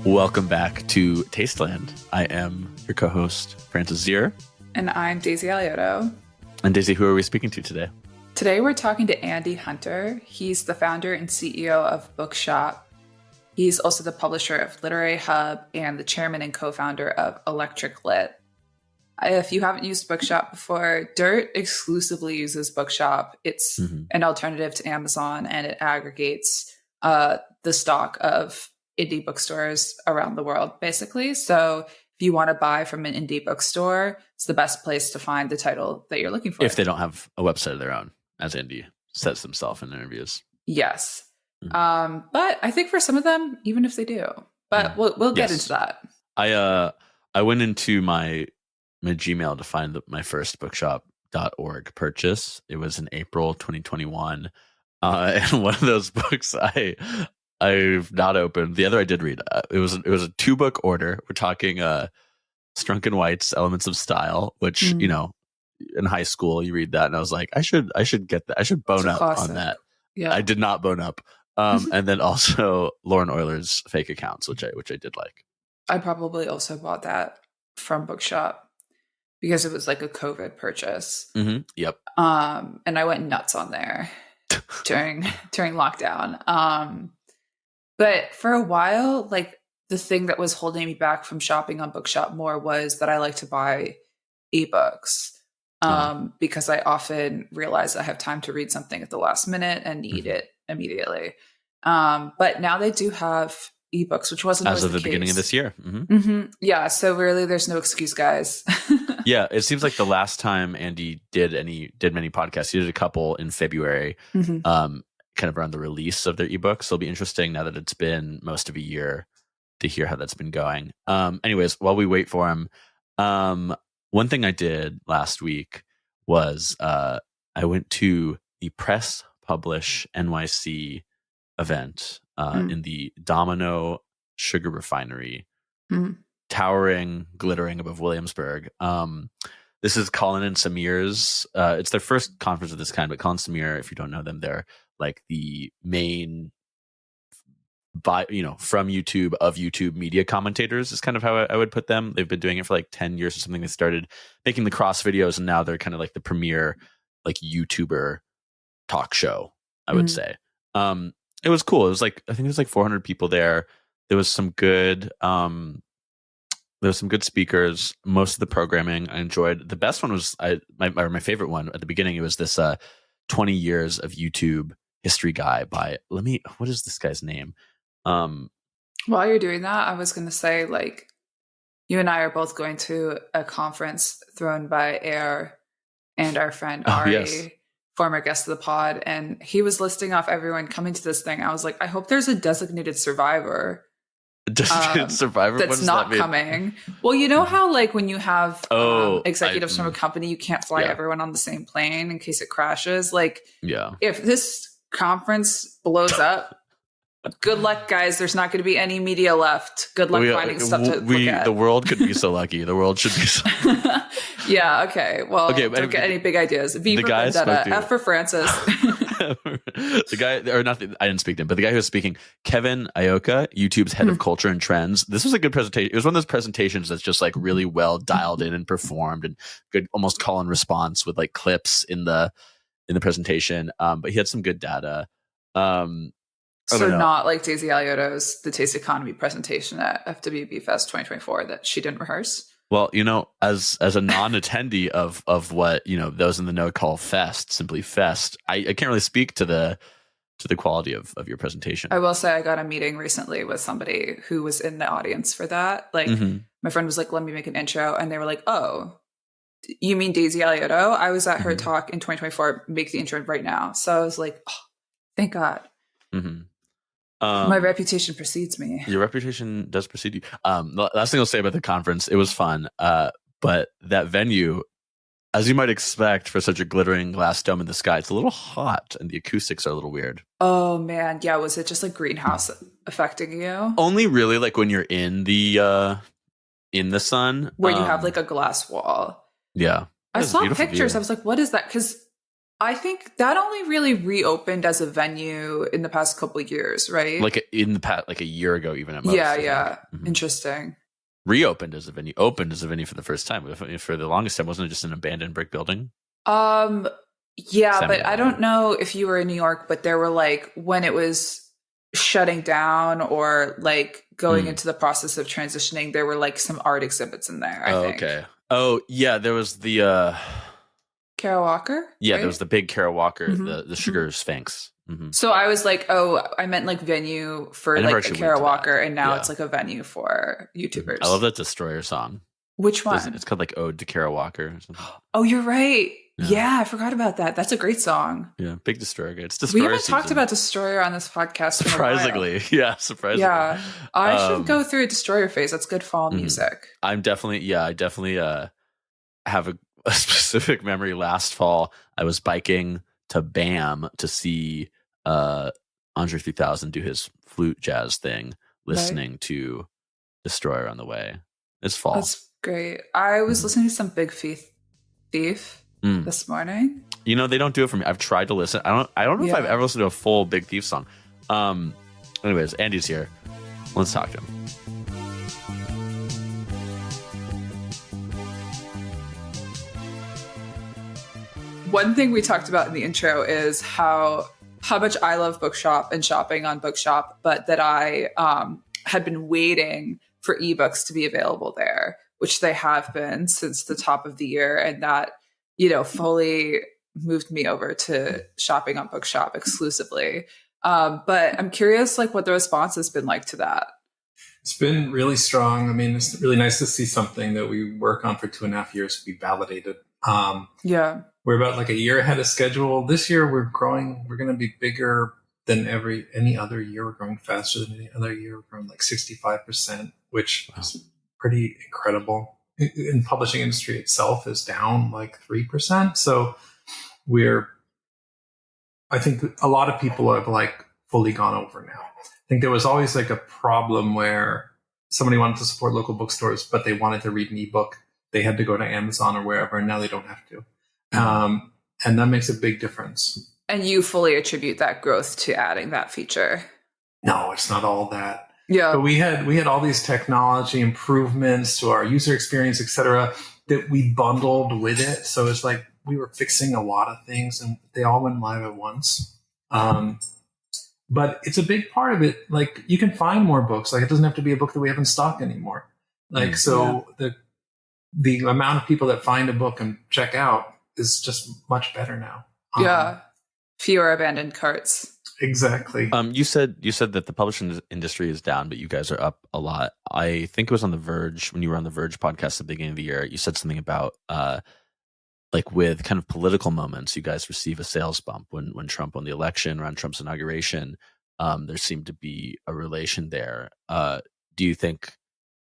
Welcome back to Tasteland. I am your co-host, Francis Zier. And I'm Daisy Aliotto. And Daisy, who are we speaking to today? Today we're talking to Andy Hunter. He's the founder and CEO of Bookshop. He's also the publisher of Literary Hub and the chairman and co-founder of Electric Lit. If you haven't used Bookshop before, Dirt exclusively uses Bookshop. It's an alternative to Amazon, and it aggregates the stock of indie bookstores around the world, basically. So if you want to buy from an indie bookstore, it's the best place to find the title that you're looking for. If they don't have a website of their own, as Andy says himself in interviews. Yes. But I think for some of them, even if they do, but we'll get into that. I went into my Gmail to find my first bookshop.org purchase. It was in April 2021. And one of those books I've not opened. The other I did read. It was a 2-book order. We're talking Strunk & White's Elements of Style, which, you know, in high school you read that and I was like, I should get that. I should bone up on that. Yeah. I did not bone up. And then also Lauren Euler's Fake Accounts, which I did like. I probably also bought that from Bookshop because it was like a COVID purchase. Yep. And I went nuts on there during lockdown. But for a while, like the thing that was holding me back from shopping on Bookshop more was that I like to buy ebooks because I often realize I have time to read something at the last minute and need it immediately. But now they do have ebooks, which wasn't as of the beginning of this year. Yeah, so really, there's no excuse, guys. Yeah, it seems like the last time Andy did many podcasts, he did a couple in February, kind of around the release of their ebooks. So it'll be interesting now that it's been most of a year to hear how that's been going. Anyways, while we wait for him, one thing I did last week was I went to the Publish NYC event in the Domino Sugar Refinery, towering, glittering above Williamsburg. This is Colin and Samir's. It's their first conference of this kind, but Colin and Samir, if you don't know them, they're like the main, from YouTube of YouTube media commentators is kind of how I would put them. They've been doing it for like 10 years or something. They started making the cross videos, and now they're kind of like the premier like YouTuber talk show, I would say. It was cool. It was like, I think it was like 400 people there. There was some good speakers. Most of the programming I enjoyed. The best one was my favorite one at the beginning. It was this 20 years of YouTube history guy by what is this guy's name? While you're doing that, I was going to say, like, you and I are both going to a conference thrown by Air and our friend Ari, former guest of the pod, and he was listing off everyone coming to this thing. I was like, I hope there's a designated survivor. Survivor that's not coming. Well, you know how like when you have executives from a company, you can't fly everyone on the same plane in case it crashes. Like, if this conference blows up, good luck, guys. There's not going to be any media left. Good luck finding stuff to look at. The world could be so lucky. The world should be so Yeah, okay. Well, don't get any big ideas. V for Vendetta. F for Francis. The guy, or nothing, I didn't speak to him, but the guy who was speaking, Kevin Ioka, YouTube's head of culture and trends. This was a good presentation. It was one of those presentations that's just like really well dialed in and performed, and good, almost call and response with like clips in the presentation. But he had some good data. So not like Daisy Aliotto's The Taste Economy presentation at FWB Fest 2024 that she didn't rehearse. Well, as a non-attendee of what, those in the know call Fest, simply Fest, I can't really speak to the quality of your presentation. I will say I got a meeting recently with somebody who was in the audience for that. Like my friend was like, let me make an intro. And they were like, oh, you mean Daisy Aliotto? I was at her talk in 2024, make the intro right now. So I was like, oh, thank God. My reputation precedes me. Your reputation does precede you. The last thing I'll say about the conference, it was fun. But that venue, as you might expect for such a glittering glass dome in the sky, it's a little hot and the acoustics are a little weird. Oh man. Yeah. Was it just like greenhouse affecting you? Only really like when you're in the sun. Where you have like a glass wall. Yeah. I saw pictures. View. I was like, what is that? Because I think that only really reopened as a venue in the past couple of years, right? Like in the past, like a year ago, even at most. Yeah. Interesting. Reopened as a venue, opened as a venue for the first time. For the longest time, wasn't it just an abandoned brick building? Yeah, but I don't know if you were in New York, but there were like when it was shutting down or like going into the process of transitioning, there were like some art exhibits in there. I think. Okay. Oh yeah, there was the Kara Walker. Yeah, right? there was the big Kara Walker, the sugar sphinx. So I was like, oh, I meant like venue for like a Kara Walker, and now it's like a venue for YouTubers. I love that Destroyer song. Which one? It's called like Ode to Kara Walker or something. Oh, you're right. Yeah, I forgot about that. That's a great song. Yeah, big Destroyer. It's Destroyer. We haven't talked about Destroyer on this podcast. Surprisingly. Yeah, surprisingly. Yeah, I should go through a Destroyer phase. That's good fall music. I definitely have a specific memory. Last fall, I was biking to BAM to see Andre 3000 do his flute jazz thing, listening to Destroyer on the way. It's fall. That's great. I was listening to some Big Thief this morning. You know, they don't do it for me. I've tried to listen. I don't know if I've ever listened to a full Big Thief song. Anyways, Andy's here. Let's talk to him. One thing we talked about in the intro is how much I love Bookshop and shopping on Bookshop, but that I had been waiting for ebooks to be available there, which they have been since the top of the year. And that, fully moved me over to shopping on Bookshop exclusively. But I'm curious, like, what the response has been like to that. It's been really strong. I mean, it's really nice to see something that we work on for 2.5 years be validated. We're about like a year ahead of schedule. This year we're growing. We're going to be bigger than any other year. We're growing faster than any other year. We're growing like 65%, which is pretty incredible. In publishing industry itself is down like 3%. So I think a lot of people have like fully gone over now. I think there was always like a problem where somebody wanted to support local bookstores, but they wanted to read an ebook. They had to go to Amazon or wherever, and now they don't have to. And that makes a big difference. And you fully attribute that growth to adding that feature? No, it's not all that. Yeah. But we had all these technology improvements to our user experience, et cetera, that we bundled with it. So it's like we were fixing a lot of things and they all went live at once. But it's a big part of it. Like you can find more books. Like it doesn't have to be a book that we have in stock anymore. Like, the amount of people that find a book and check out is just much better now. Fewer abandoned carts. Exactly. You said that the publishing industry is down, but you guys are up a lot. I think it was on The Verge, when you were on The Verge podcast at the beginning of the year, you said something about like with kind of political moments, you guys receive a sales bump. When Trump won the election, around Trump's inauguration, there seemed to be a relation there. Do you think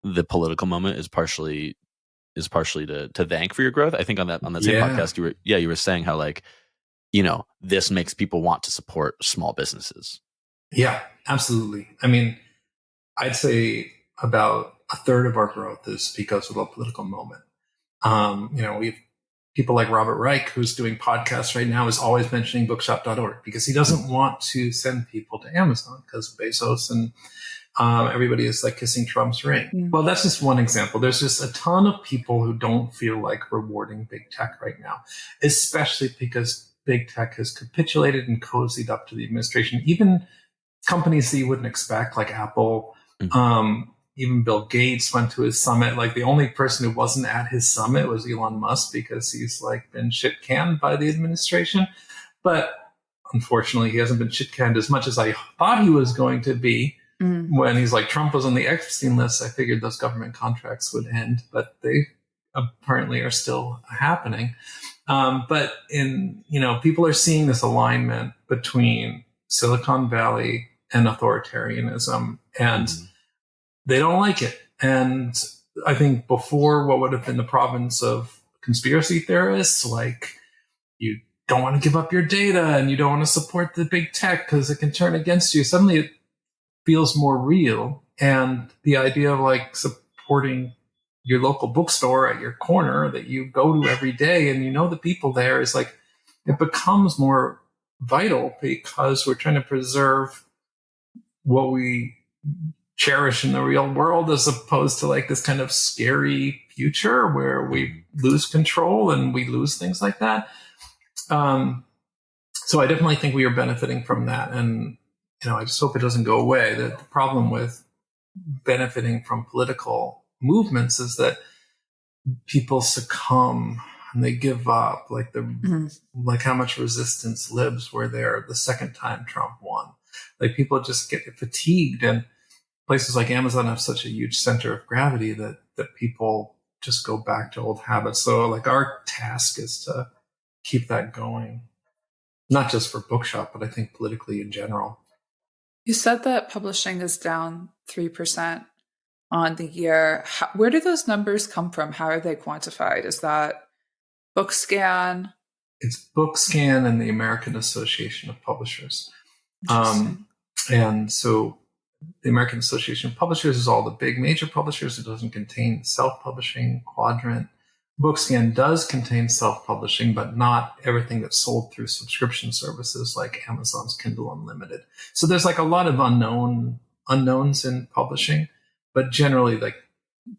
the political moment is partially to thank for your growth? I think on that same podcast you were saying how like, this makes people want to support small businesses. Yeah, absolutely. I mean, I'd say about a third of our growth is because of a political moment. We have people like Robert Reich, who's doing podcasts right now, is always mentioning bookshop.org because he doesn't want to send people to Amazon because Bezos and everybody is like kissing Trump's ring. Well, that's just one example. There's just a ton of people who don't feel like rewarding big tech right now, especially because big tech has capitulated and cozied up to the administration. Even companies that you wouldn't expect, like Apple, even Bill Gates went to his summit. Like the only person who wasn't at his summit was Elon Musk because he's like been shit canned by the administration. But unfortunately, he hasn't been shit canned as much as I thought he was going to be. When he's like, Trump was on the Epstein list, I figured those government contracts would end, but they apparently are still happening. But people are seeing this alignment between Silicon Valley and authoritarianism, and they don't like it. And I think before, what would have been the province of conspiracy theorists, like you don't want to give up your data and you don't want to support the big tech because it can turn against you. Suddenly it feels more real. And the idea of like supporting your local bookstore at your corner that you go to every day and the people there is like, it becomes more vital because we're trying to preserve what we cherish in the real world, as opposed to like this kind of scary future where we lose control and we lose things like that. So I definitely think we are benefiting from that. And, I just hope it doesn't go away. The problem with benefiting from political movements is that people succumb and they give up, like like how much resistance libs were there the second time Trump won. Like people just get fatigued, and places like Amazon have such a huge center of gravity that people just go back to old habits. So like our task is to keep that going, not just for Bookshop, but I think politically in general. You said that publishing is down 3% on the year. Where do those numbers come from? How are they quantified? Is that BookScan? It's BookScan and the American Association of Publishers. And so the American Association of Publishers is all the big major publishers. It doesn't contain self-publishing quadrant. BookScan does contain self-publishing, but not everything that's sold through subscription services like Amazon's Kindle Unlimited. So there's like a lot of unknowns in publishing, but generally like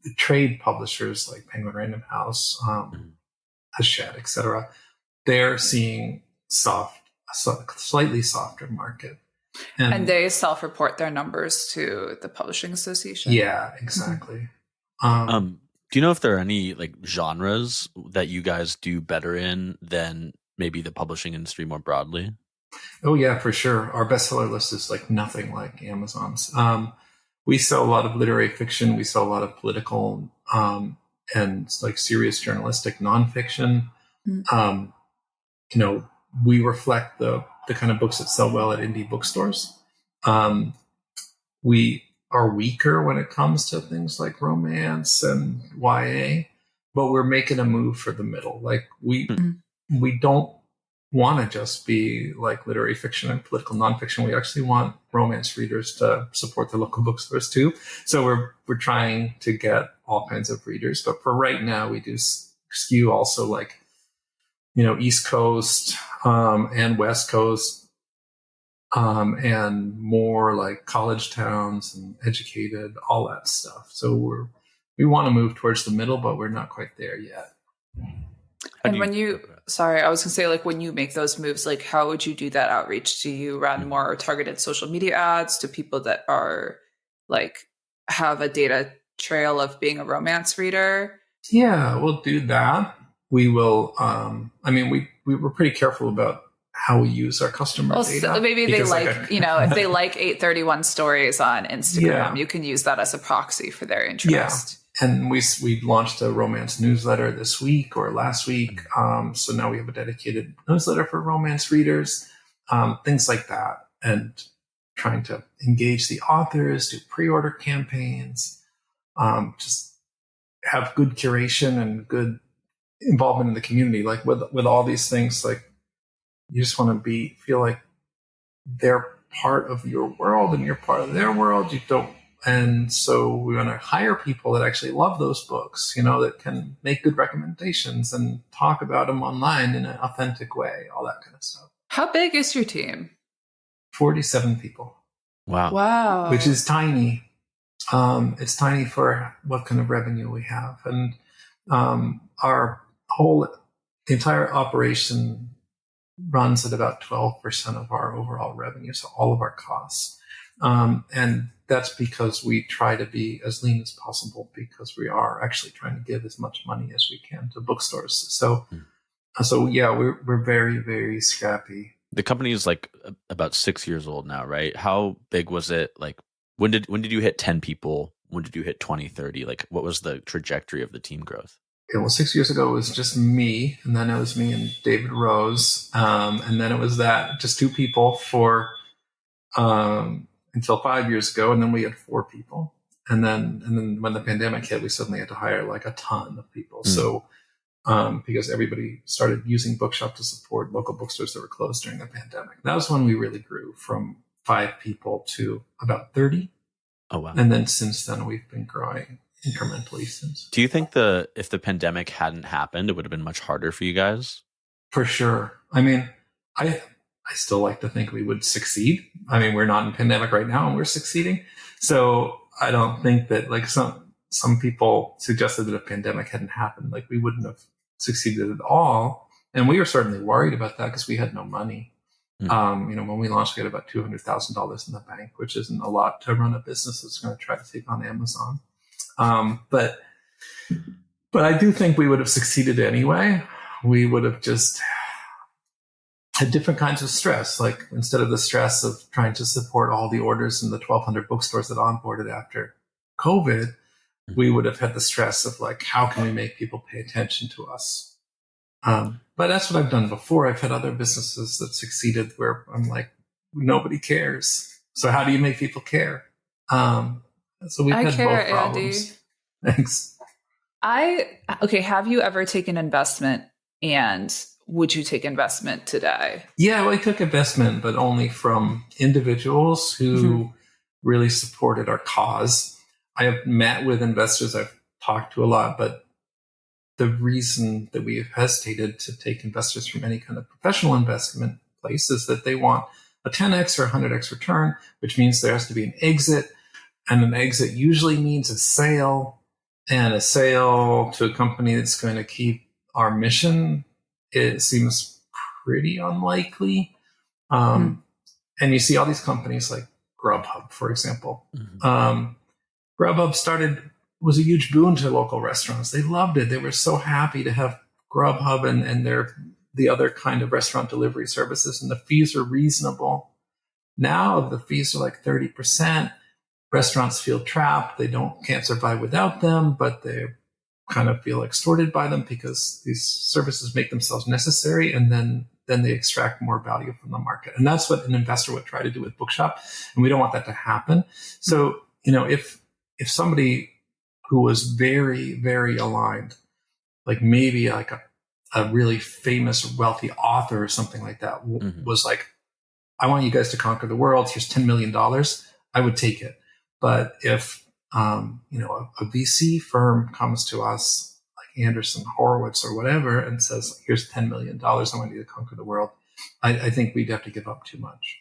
the trade publishers like Penguin Random House, Hachette, etc., they're seeing slightly softer market. And they self-report their numbers to the Publishing Association? Yeah, exactly. Do you know if there are any like genres that you guys do better in than maybe the publishing industry more broadly? Oh yeah, for sure. Our bestseller list is like nothing like Amazon's. We sell a lot of literary fiction. We sell a lot of political and like serious journalistic nonfiction. We reflect the kind of books that sell well at indie bookstores. We are weaker when it comes to things like romance and YA, but we're making a move for the middle. Like we don't want to just be like literary fiction and political nonfiction. We actually want romance readers to support their local bookstores too. So we're trying to get all kinds of readers, but for right now we do skew also like, East Coast and West Coast, and more like college towns and educated, all that stuff. So we want to move towards the middle, but we're not quite there yet. And when I was gonna say, like, when you make those moves, like, how would you do that outreach? Do you run more targeted social media ads to people that are like have a data trail of being a romance reader? Yeah, we'll do that. We will. We were pretty careful about how we use our customer data. So maybe they if they like 831 stories on Instagram, you can use that as a proxy for their interest. Yeah. And we launched a romance newsletter this week or last week. So now we have a dedicated newsletter for romance readers, things like that. And trying to engage the authors, do pre-order campaigns, just have good curation and good involvement in the community. Like with all these things, like you just want to feel like they're part of your world and you're part of their world. And so we want to hire people that actually love those books, that can make good recommendations and talk about them online in an authentic way, all that kind of stuff. How big is your team? 47 people. Wow. Which is tiny. It's tiny for what kind of revenue we have. And the entire operation runs at about 12% of our overall revenue, so all of our costs. And that's because we try to be as lean as possible, because we are actually trying to give as much money as we can to bookstores. So yeah, we're very, very scrappy. The company is like about 6 years old now, right? How big was it? Like when did you hit 10 people? When did you hit 20, 30? Like what was the trajectory of the team growth? Well, 6 years ago, it was just me, and then it was me and David Rose, and then it was just two people for until 5 years ago, and then we had 4 people, and then when the pandemic hit, we suddenly had to hire like a ton of people. So because everybody started using Bookshop to support local bookstores that were closed during the pandemic, that was when we really grew from 5 people to about 30. Oh wow! And then since then, we've been growing incrementally since. Do you think if the pandemic hadn't happened, it would have been much harder for you guys? For sure. I mean, I still like to think we would succeed. I mean, we're not in pandemic right now and we're succeeding. So I don't think that like some people suggested that if pandemic hadn't happened, like we wouldn't have succeeded at all. And we were certainly worried about that because we had no money. When we launched, we had about $200,000 in the bank, which isn't a lot to run a business that's going to try to take on Amazon. But I do think we would have succeeded anyway. We would have just had different kinds of stress. Like instead of the stress of trying to support all the orders in the 1,200 bookstores that onboarded after COVID, we would have had the stress of like, how can we make people pay attention to us? But that's what I've done before. I've had other businesses that succeeded where I'm like, nobody cares. So how do you make people care? So we've had both problems. Andy. Thanks. Have you ever taken investment, and would you take investment today? Yeah, well, I took investment, but only from individuals who really supported our cause. I have met with investors I've talked to a lot, but the reason that we have hesitated to take investors from any kind of professional investment place is that they want a 10x or 100x return, which means there has to be an exit. And an exit usually means a sale, and a sale to a company that's going to keep our mission. It seems pretty unlikely. And you see all these companies like Grubhub, for example. Grubhub was a huge boon to local restaurants. They loved it. They were so happy to have Grubhub and the other kind of restaurant delivery services, and the fees are reasonable. Now the fees are like 30%. Restaurants feel trapped. They can't survive without them, but they kind of feel extorted by them because these services make themselves necessary, and then they extract more value from the market. And that's what an investor would try to do with Bookshop, and we don't want that to happen. So, if somebody who was very, very aligned, like maybe like a really famous, wealthy author or something like that, was like, I want you guys to conquer the world. Here's $10 million. I would take it. But if, a VC firm comes to us, like Anderson Horowitz or whatever, and says, here's $10 million, I want you to conquer the world, I think we'd have to give up too much.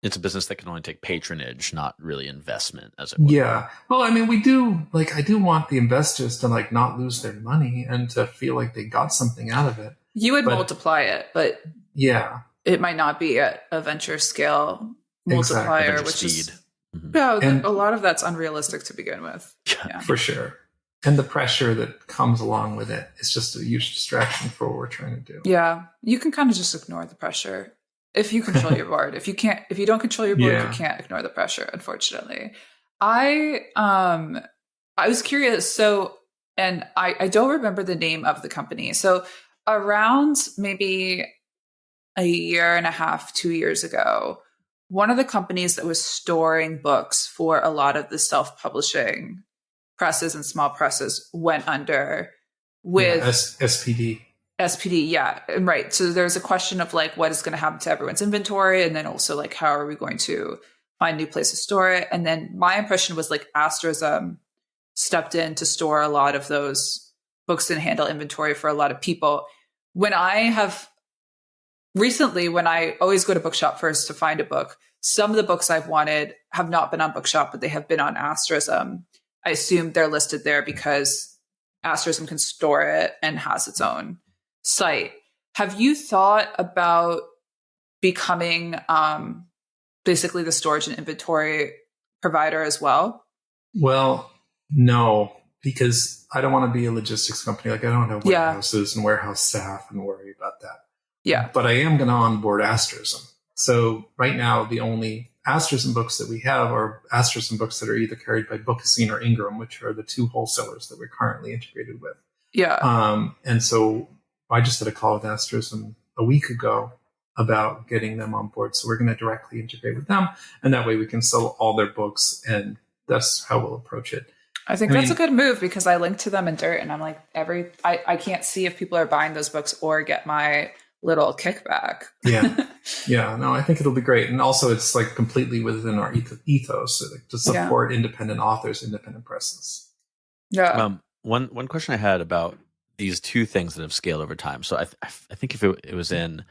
It's a business that can only take patronage, not really investment, as it were. Yeah. Well, I mean, I do want the investors to like not lose their money and to feel like they got something out of it. You would multiply it, but yeah, it might not be at a venture scale multiplier, exactly. which is a lot of that's unrealistic to begin with. Yeah. For sure. And the pressure that comes along with it is just a huge distraction for what we're trying to do. Yeah. You can kind of just ignore the pressure. If you control your board, if you don't control your board, you can't ignore the pressure, unfortunately. I was curious. So, and I don't remember the name of the company. So around maybe a year and a half, 2 years ago, one of the companies that was storing books for a lot of the self-publishing presses and small presses went under with SPD. SPD, yeah, right. So there's a question of like, what is going to happen to everyone's inventory? And then also like, how are we going to find a new place to store it? And then my impression was like Asterism stepped in to store a lot of those books and handle inventory for a lot of people. When I always go to Bookshop first to find a book, some of the books I've wanted have not been on Bookshop, but they have been on Asterism. I assume they're listed there because Asterism can store it and has its own site. Have you thought about becoming basically the storage and inventory provider as well? Well, no, because I don't want to be a logistics company. Like I don't have warehouses and warehouse staff and worry about that. Yeah. But I am going to onboard Asterism. So right now, the only Asterism books that we have are Asterism books that are either carried by Bookazine or Ingram, which are the two wholesalers that we're currently integrated with. Yeah. And so I just had a call with Asterism a week ago about getting them on board. So we're going to directly integrate with them. And that way we can sell all their books. And that's how we'll approach it. I think that's a good move because I link to them in Dirt and I'm like, I can't see if people are buying those books or get my little kickback. Yeah. No, I think it'll be great. And also it's like completely within our ethos to support independent authors, independent presses. Yeah. One question I had about these two things that have scaled over time. So I think if it was in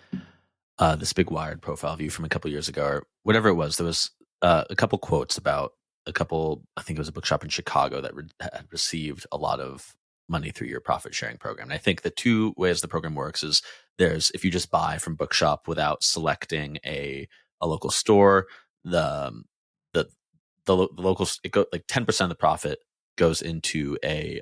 this big Wired profile view from a couple years ago or whatever it was, there was a couple quotes about I think it was a bookshop in Chicago that had received a lot of money through your profit sharing program. And I think the two ways the program works is there's if you just buy from Bookshop without selecting a local store, the local like 10% of the profit goes into a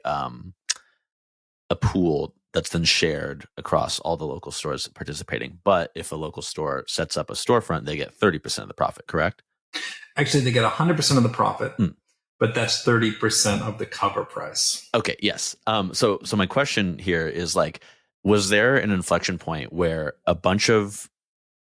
pool that's then shared across all the local stores participating. But if a local store sets up a storefront, they get 30% of the profit, correct? Actually, they get 100% of the profit, but that's 30% of the cover price. Okay, yes. So my question here is like, was there an inflection point where a bunch of,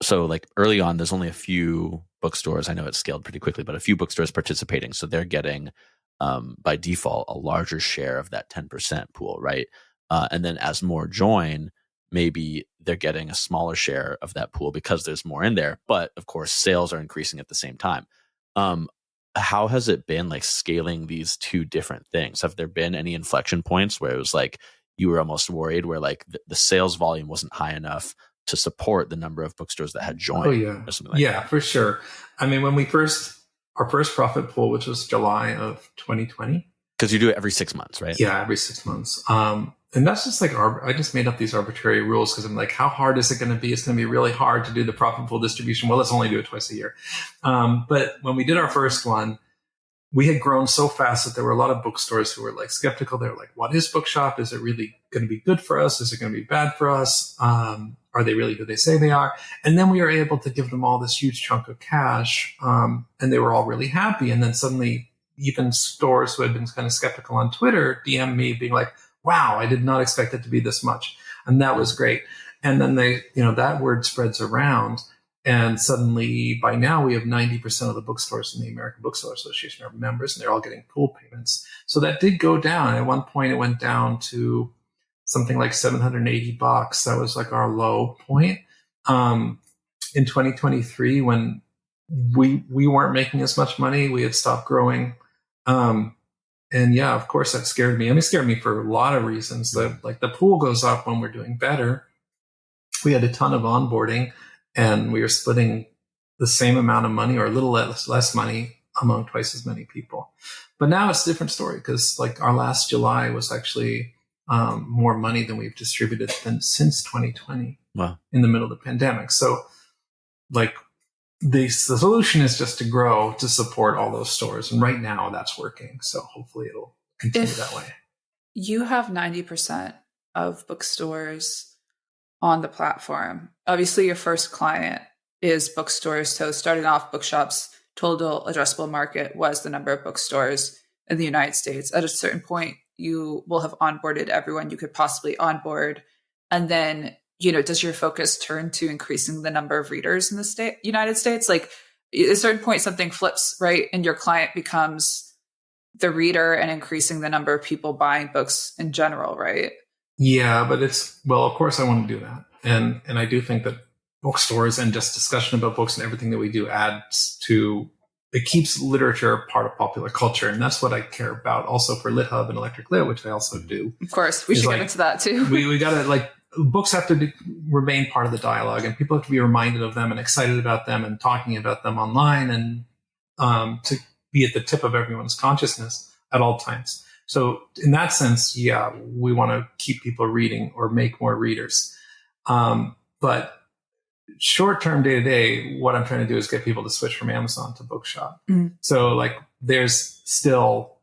so like early on, there's only a few bookstores, I know it's scaled pretty quickly, but a few bookstores participating. So they're getting, by default, a larger share of that 10% pool, right? And then as more join, maybe they're getting a smaller share of that pool because there's more in there. But of course, sales are increasing at the same time. How has it been like scaling these two different things? Have there been any inflection points where it was like you were almost worried where like the sales volume wasn't high enough to support the number of bookstores that had joined? Oh, yeah. Or something like yeah, that? For sure. I mean, when our first profit pool, which was July of 2020. Because you do it every 6 months, right? Yeah, every 6 months. And that's just like, I just made up these arbitrary rules because I'm like, how hard is it going to be? It's going to be really hard to do the profit pool distribution. Well, let's only do it twice a year. But when we did our first one, we had grown so fast that there were a lot of bookstores who were like skeptical. They were like, what is Bookshop? Is it really going to be good for us? Is it going to be bad for us? Are they really who they say they are? And then we were able to give them all this huge chunk of cash. And they were all really happy. And then suddenly even stores who had been kind of skeptical on Twitter DM me being like, wow, I did not expect it to be this much. And that was great. And then that word spreads around. And suddenly by now we have 90% of the bookstores in the American Bookseller Association are members and they're all getting pool payments. So that did go down. At one point it went down to something like $780. That was like our low point. In 2023, when we weren't making as much money, we had stopped growing. And yeah, of course that scared me. I mean, it scared me for a lot of reasons. Like the pool goes up when we're doing better. We had a ton of onboarding and we were splitting the same amount of money or a little less money among twice as many people. But now it's a different story because like our last July was actually more money than we've distributed since 2020. Wow. In the middle of the pandemic. So like the solution is just to grow to support all those stores. And right now that's working. So hopefully it'll continue that way. You have 90% of bookstores on the platform. Obviously, your first client is bookstores. So starting off, Bookshop's total addressable market was the number of bookstores in the United States. At a certain point, you will have onboarded everyone you could possibly onboard. And then, does your focus turn to increasing the number of readers in the United States? Like at a certain point, something flips, right? And your client becomes the reader and increasing the number of people buying books in general, right? Yeah, but of course I want to do that. And I do think that bookstores and just discussion about books and everything that we do adds to, it keeps literature part of popular culture. And that's what I care about also for LitHub and Electric Lit, which I also do. Of course, we should get into that too. We got to books have to remain part of the dialogue and people have to be reminded of them and excited about them and talking about them online and to be at the tip of everyone's consciousness at all times. So in that sense, yeah, we want to keep people reading or make more readers. But short-term, day-to-day, what I'm trying to do is get people to switch from Amazon to Bookshop. So like there's still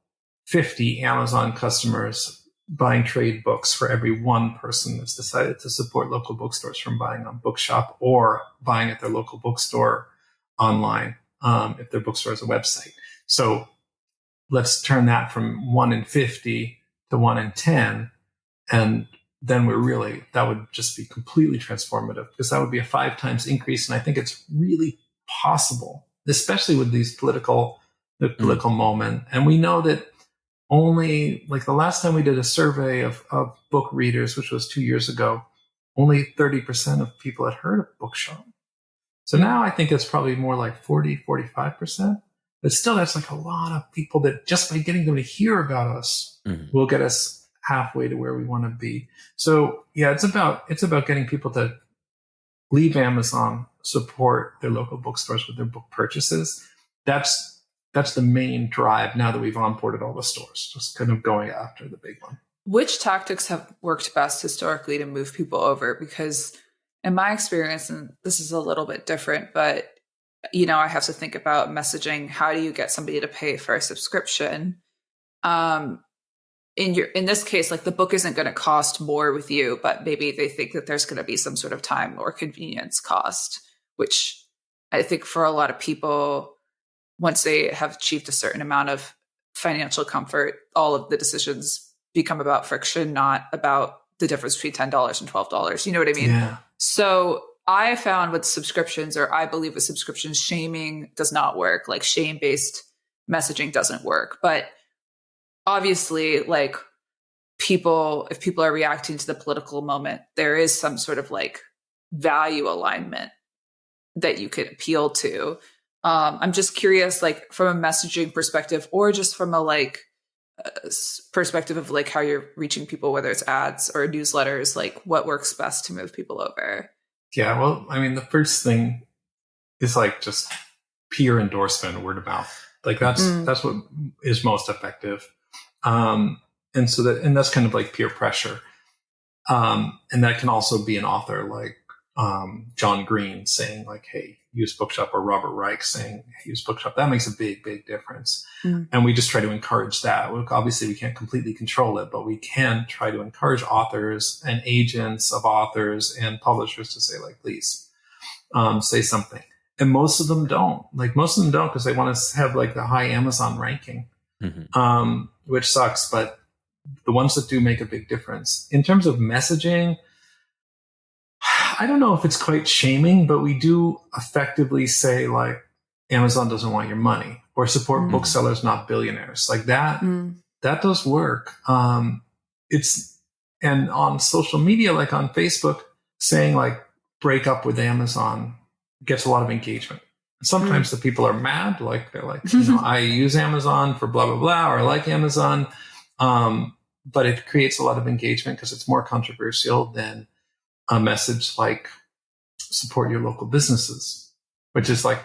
50 Amazon customers buying trade books for every one person that's decided to support local bookstores from buying on Bookshop or buying at their local bookstore online if their bookstore has a website. So let's turn that from 1 in 50 to 1 in 10. And then that would just be completely transformative because that would be a 5 times increase. And I think it's really possible, especially with the political moment. And we know that only like the last time we did a survey of book readers, which was 2 years ago, only 30% of people had heard of Bookshop. So now I think it's probably more like 40, 45%. But still, that's like a lot of people that just by getting them to hear about us will get us halfway to where we want to be. So yeah, it's about getting people to leave Amazon, support their local bookstores with their book purchases. That's the main drive now that we've onboarded all the stores, just kind of going after the big one. Which tactics have worked best historically to move people over? Because in my experience, and this is a little bit different, but I have to think about messaging. How do you get somebody to pay for a subscription? In this case, like the book isn't going to cost more with you, but maybe they think that there's going to be some sort of time or convenience cost, which I think for a lot of people, once they have achieved a certain amount of financial comfort, all of the decisions become about friction, not about the difference between $10 and $12. You know what I mean? Yeah. So I found with subscriptions, or I believe with subscriptions, shaming does not work. Like shame-based messaging doesn't work. But obviously, like if people are reacting to the political moment, there is some sort of like value alignment that you could appeal to. I'm just curious, like from a messaging perspective, or just from a perspective of like how you're reaching people, whether it's ads or newsletters, like what works best to move people over? Yeah, well, I mean, the first thing is like just peer endorsement, word of mouth. Like that's what is most effective. And that's kind of like peer pressure. And that can also be an author like John Green saying like, hey, use Bookshop, or Robert Reich saying, hey, use Bookshop. That makes a big, big difference. And we just try to encourage that. Obviously, we can't completely control it, but we can try to encourage authors and agents of authors and publishers to say like, please say something. And most of them don't. Like most of them don't because they want to have like the high Amazon ranking, which sucks. But the ones that do make a big difference. In terms of messaging, I don't know if it's quite shaming, but we do effectively say like Amazon doesn't want your money, or support booksellers, not billionaires. Like that, that does work. And on social media, like on Facebook, saying like break up with Amazon gets a lot of engagement. Sometimes the people are mad, like they're like, I use Amazon for blah, blah, blah, or I like Amazon. But it creates a lot of engagement because it's more controversial than a message like support your local businesses, which is like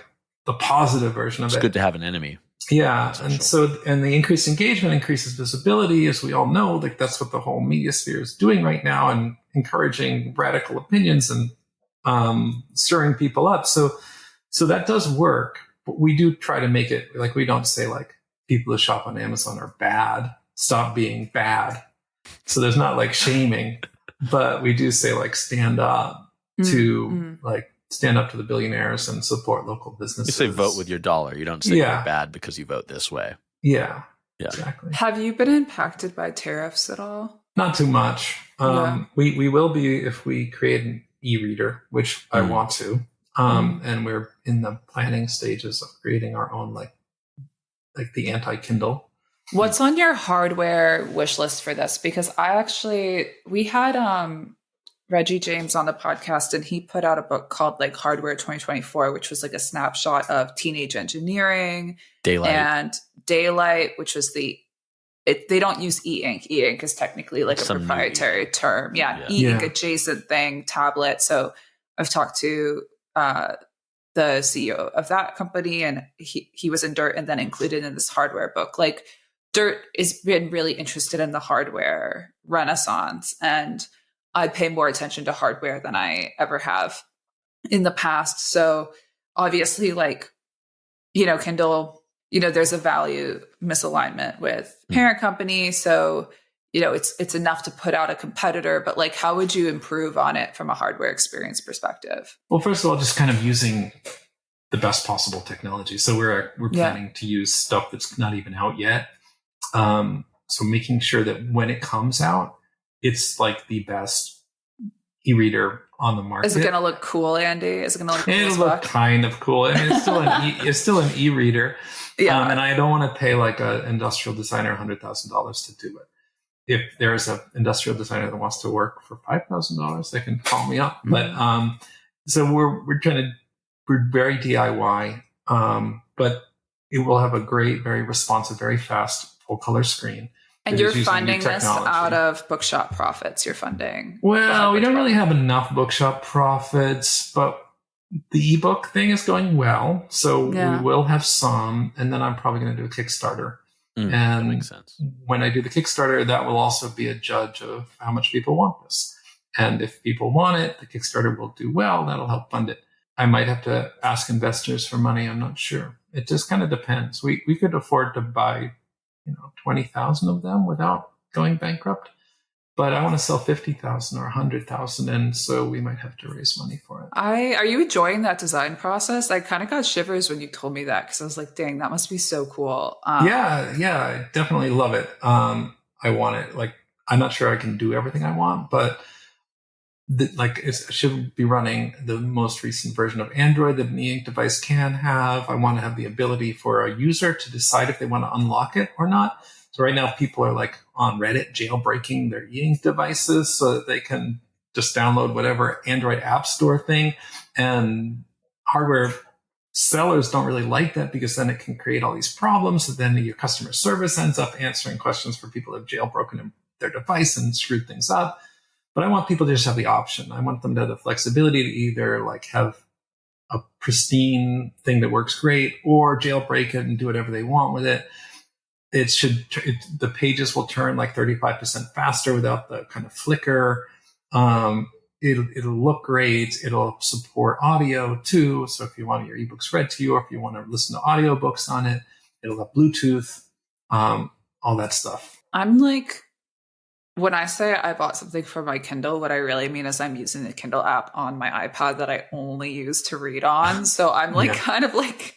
the positive version of it. It's good to have an enemy. Yeah. And the increased engagement increases visibility, as we all know. Like that's what the whole media sphere is doing right now, and encouraging radical opinions and stirring people up. So that does work, but we do try to make it like, we don't say like people who shop on Amazon are bad, stop being bad. So there's not like shaming, but we do say like stand up to the billionaires and support local businesses. You say vote with your dollar. You don't say you're bad because you vote this way. Yeah, exactly. Have you been impacted by tariffs at all? Not too much. We will be if we create an e-reader, which I want to. And we're in the planning stages of creating our own like the anti-Kindle. What's on your hardware wish list for this? Because we had Reggie James on the podcast, and he put out a book called like Hardware 2024, which was like a snapshot of teenage engineering. Daylight, which was they don't use e-ink. E-ink is technically like a proprietary term. Yeah. E-ink adjacent thing, tablet. So I've talked to the CEO of that company, and he was in Dirt and then included in this hardware book. Like Dirt has been really interested in the hardware renaissance, and I pay more attention to hardware than I ever have in the past. So obviously, like, Kindle, there's a value misalignment with parent company. So, it's enough to put out a competitor, but like, how would you improve on it from a hardware experience perspective? Well, first of all, just kind of using the best possible technology. So we're planning to use stuff that's not even out yet. So making sure that when it comes out, it's like the best e-reader on the market. Is it going to look cool, Andy? Is it going to look cool? It'll look kind of cool. I mean, it's still an e-reader. Yeah. And I don't want to pay like an industrial designer $100,000 to do it. If there's an industrial designer that wants to work for $5,000, they can call me up. But so we're very DIY, but it will have a great, very responsive, very fast full color screen. And you're funding this out of Bookshop profits. You're funding. Well, we don't really have enough Bookshop profits, but the ebook thing is going well. So we will have some. And then I'm probably going to do a Kickstarter. And that makes sense. When I do the Kickstarter, that will also be a judge of how much people want this. And if people want it, the Kickstarter will do well. That'll help fund it. I might have to ask investors for money. I'm not sure. It just kind of depends. We could afford to buy 20,000 of them without going bankrupt. But I want to sell 50,000 or 100,000, and so we might have to raise money for it. Are you enjoying that design process? I kind of got shivers when you told me that because I was like, "Dang, that must be so cool." Yeah, I definitely love it. I want it. Like, I'm not sure I can do everything I want, but it should be running the most recent version of Android that an e-ink device can have. I want to have the ability for a user to decide if they want to unlock it or not. So right now, people are like on Reddit jailbreaking their e-ink devices so that they can just download whatever Android App Store thing. And hardware sellers don't really like that because then it can create all these problems. So then your customer service ends up answering questions for people who have jailbroken their device and screwed things up. But I want people to just have the option. I want them to have the flexibility to either like have a pristine thing that works great or jailbreak it and do whatever they want with it. The pages will turn like 35% faster without the kind of flicker. It'll look great. It'll support audio too. So if you want your ebooks read to you, or if you want to listen to audiobooks on it, it'll have Bluetooth, all that stuff. I'm like, when I say I bought something for my Kindle, what I really mean is I'm using the Kindle app on my iPad that I only use to read on. So I'm like kind of like,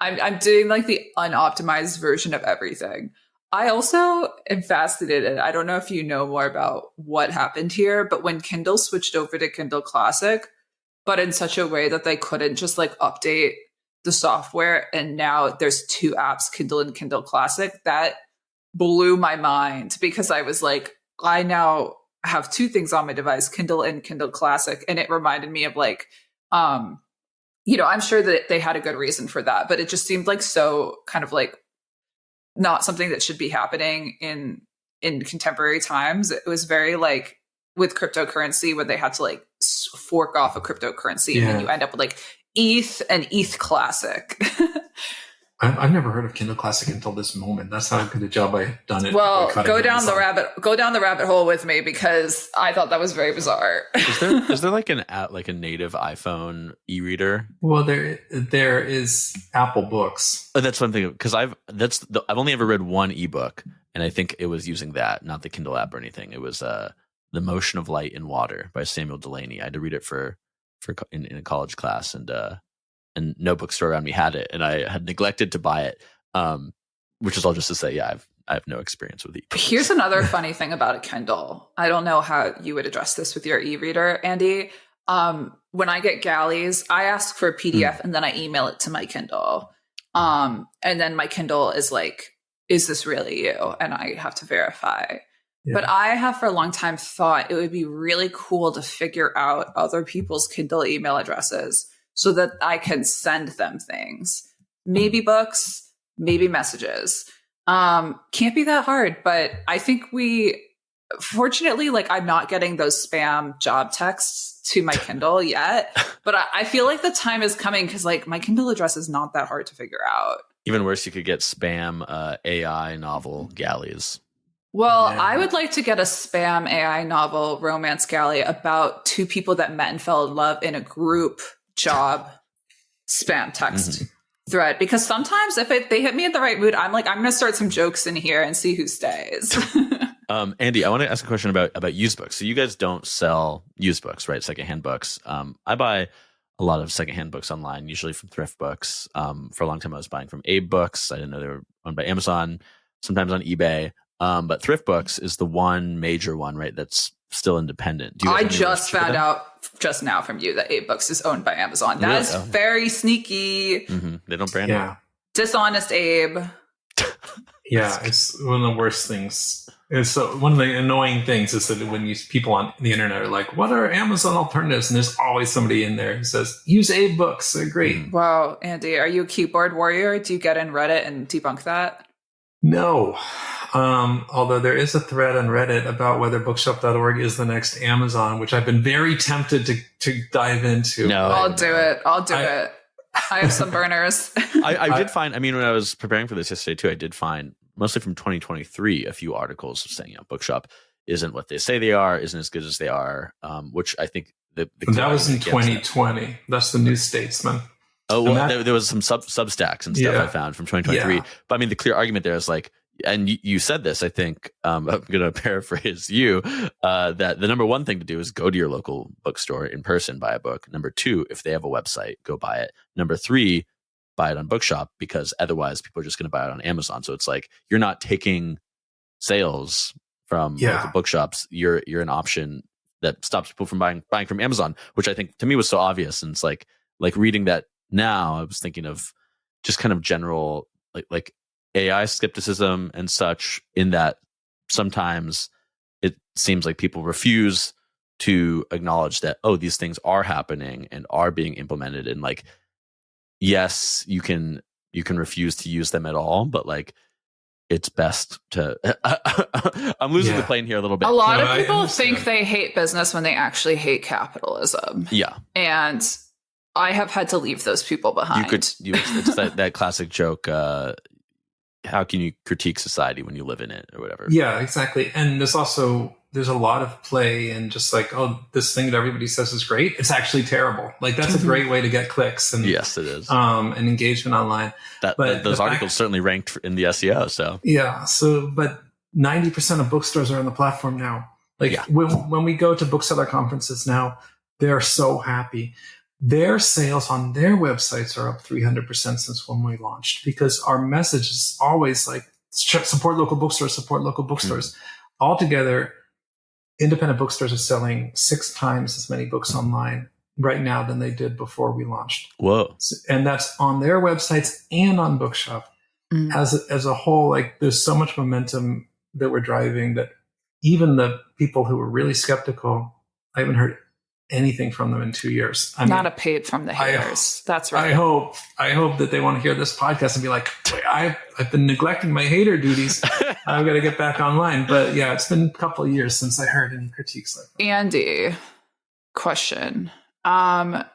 I'm doing like the unoptimized version of everything. I also am fascinated. I don't know if you know more about what happened here, but when Kindle switched over to Kindle Classic, but in such a way that they couldn't just like update the software, and now there's two apps, Kindle and Kindle Classic, that blew my mind because I was like, I now have two things on my device, Kindle and Kindle Classic. And it reminded me of like, I'm sure that they had a good reason for that, but it just seemed like so kind of like not something that should be happening in contemporary times. It was very like with cryptocurrency when they had to like fork off a cryptocurrency and then you end up with like ETH and ETH Classic. I've never heard of Kindle Classic until this moment. That's how good a job I've done it. Well, go down the rabbit hole with me because I thought that was very bizarre. Is there like a native iPhone e-reader? Well, there is Apple Books. Oh, that's one thing because I've only ever read one ebook, and I think it was using that, not the Kindle app or anything. It was The Motion of Light in Water by Samuel Delany. I had to read it in a college class, and no bookstore around me had it, and I had neglected to buy it, which is all just to say, I have no experience with ebooks. Here's another funny thing about a Kindle. I don't know how you would address this with your e-reader, Andy. When I get galleys, I ask for a PDF and then I email it to my Kindle. And then my Kindle is like, is this really you? And I have to verify. Yeah. But I have for a long time thought it would be really cool to figure out other people's Kindle email addresses so that I can send them things. Maybe books, maybe messages. Can't be that hard, but I think fortunately, like I'm not getting those spam job texts to my Kindle yet, but I feel like the time is coming because like my Kindle address is not that hard to figure out. Even worse, you could get spam AI novel galleys. Well, yeah. I would like to get a spam AI novel romance galley about two people that met and fell in love in a group job spam text thread, because sometimes if they hit me in the right mood, I'm like, I'm going to start some jokes in here and see who stays. Andy, I want to ask a question about used books. So you guys don't sell used books, right? Secondhand books. I buy a lot of secondhand books online, usually from thrift books. For a long time, I was buying from Abe Books. I didn't know they were owned by Amazon, sometimes on eBay. But thrift books is the one major one, right? That's still independent. I just found out just now from you that Abe Books is owned by Amazon. That is very sneaky. Mm-hmm. They don't brand it. Dishonest Abe. Yeah, it's one of the worst things. So one of the annoying things is that when people on the internet are like, what are Amazon alternatives? And there's always somebody in there who says, use Abe Books. They're great. Wow, Andy, are you a keyboard warrior? Do you get in Reddit and debunk that? No. Although there is a thread on Reddit about whether bookshop.org is the next Amazon, which I've been very tempted to dive into. No, I'll do it. I have some burners. I did find, when I was preparing for this yesterday too, I did find, mostly from 2023, a few articles saying, Bookshop isn't what they say they are, isn't as good as they are, which I think that was in 2020. That's the New Statesman. Oh, well, there was some Substacks and stuff I found from 2023. Yeah. But the clear argument there is like, and you said this, I think, I'm going to paraphrase you, that the number one thing to do is go to your local bookstore in person, buy a book. Number two, if they have a website, go buy it. Number three, buy it on Bookshop, because otherwise people are just going to buy it on Amazon. So it's like, you're not taking sales from local bookshops. You're an option that stops people from buying from Amazon, which I think to me was so obvious. And it's like reading that now, I was thinking of just kind of general like AI skepticism and such, in that sometimes it seems like people refuse to acknowledge that, these things are happening and are being implemented. And like, yes, you can refuse to use them at all, but like, it's best to I'm losing the plane here a little bit. A lot of people think they hate business when they actually hate capitalism. Yeah. And I have had to leave those people behind. It's that classic joke, how can you critique society when you live in it, or whatever? Yeah, exactly. And there's a lot of play in just like, this thing that everybody says is great, it's actually terrible. Like, that's a great way to get clicks. And yes, it is. And engagement online. But those articles certainly ranked in the SEO. So yeah. But 90% of bookstores are on the platform now. Like when we go to bookseller conferences now, they're so happy. Their sales on their websites are up 300% since when we launched, because our message is always like, support local bookstores, support local bookstores. Altogether, independent bookstores are selling 6 times as many books online right now than they did before we launched. Whoa. And that's on their websites and on Bookshop. As a whole. Like, there's so much momentum that we're driving that even the people who were really skeptical, I haven't heard anything from them in 2 years. Not a paid from the haters. That's right. I hope that they want to hear this podcast and be like, wait, I've been neglecting my hater duties. I've got to get back online. But yeah, it's been a couple of years since I heard any critiques like that. Andy, question. Are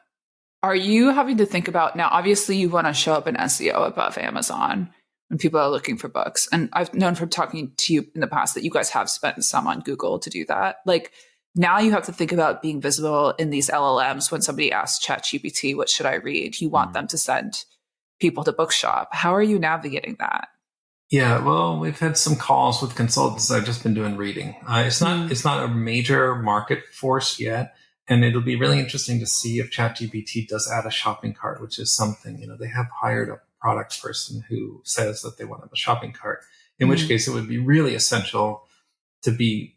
you having to think about, now obviously you want to show up in SEO above Amazon when people are looking for books. And I've known from talking to you in the past that you guys have spent some on Google to do that. Like, now you have to think about being visible in these LLMs. When somebody asks ChatGPT, what should I read? You want them to send people to Bookshop. How are you navigating that? Yeah, well, we've had some calls with consultants. I've just been doing reading. It's not a major market force yet. And it'll be really interesting to see if ChatGPT does add a shopping cart, which is something, they have hired a product person who says that they want to have a shopping cart, in which case it would be really essential to be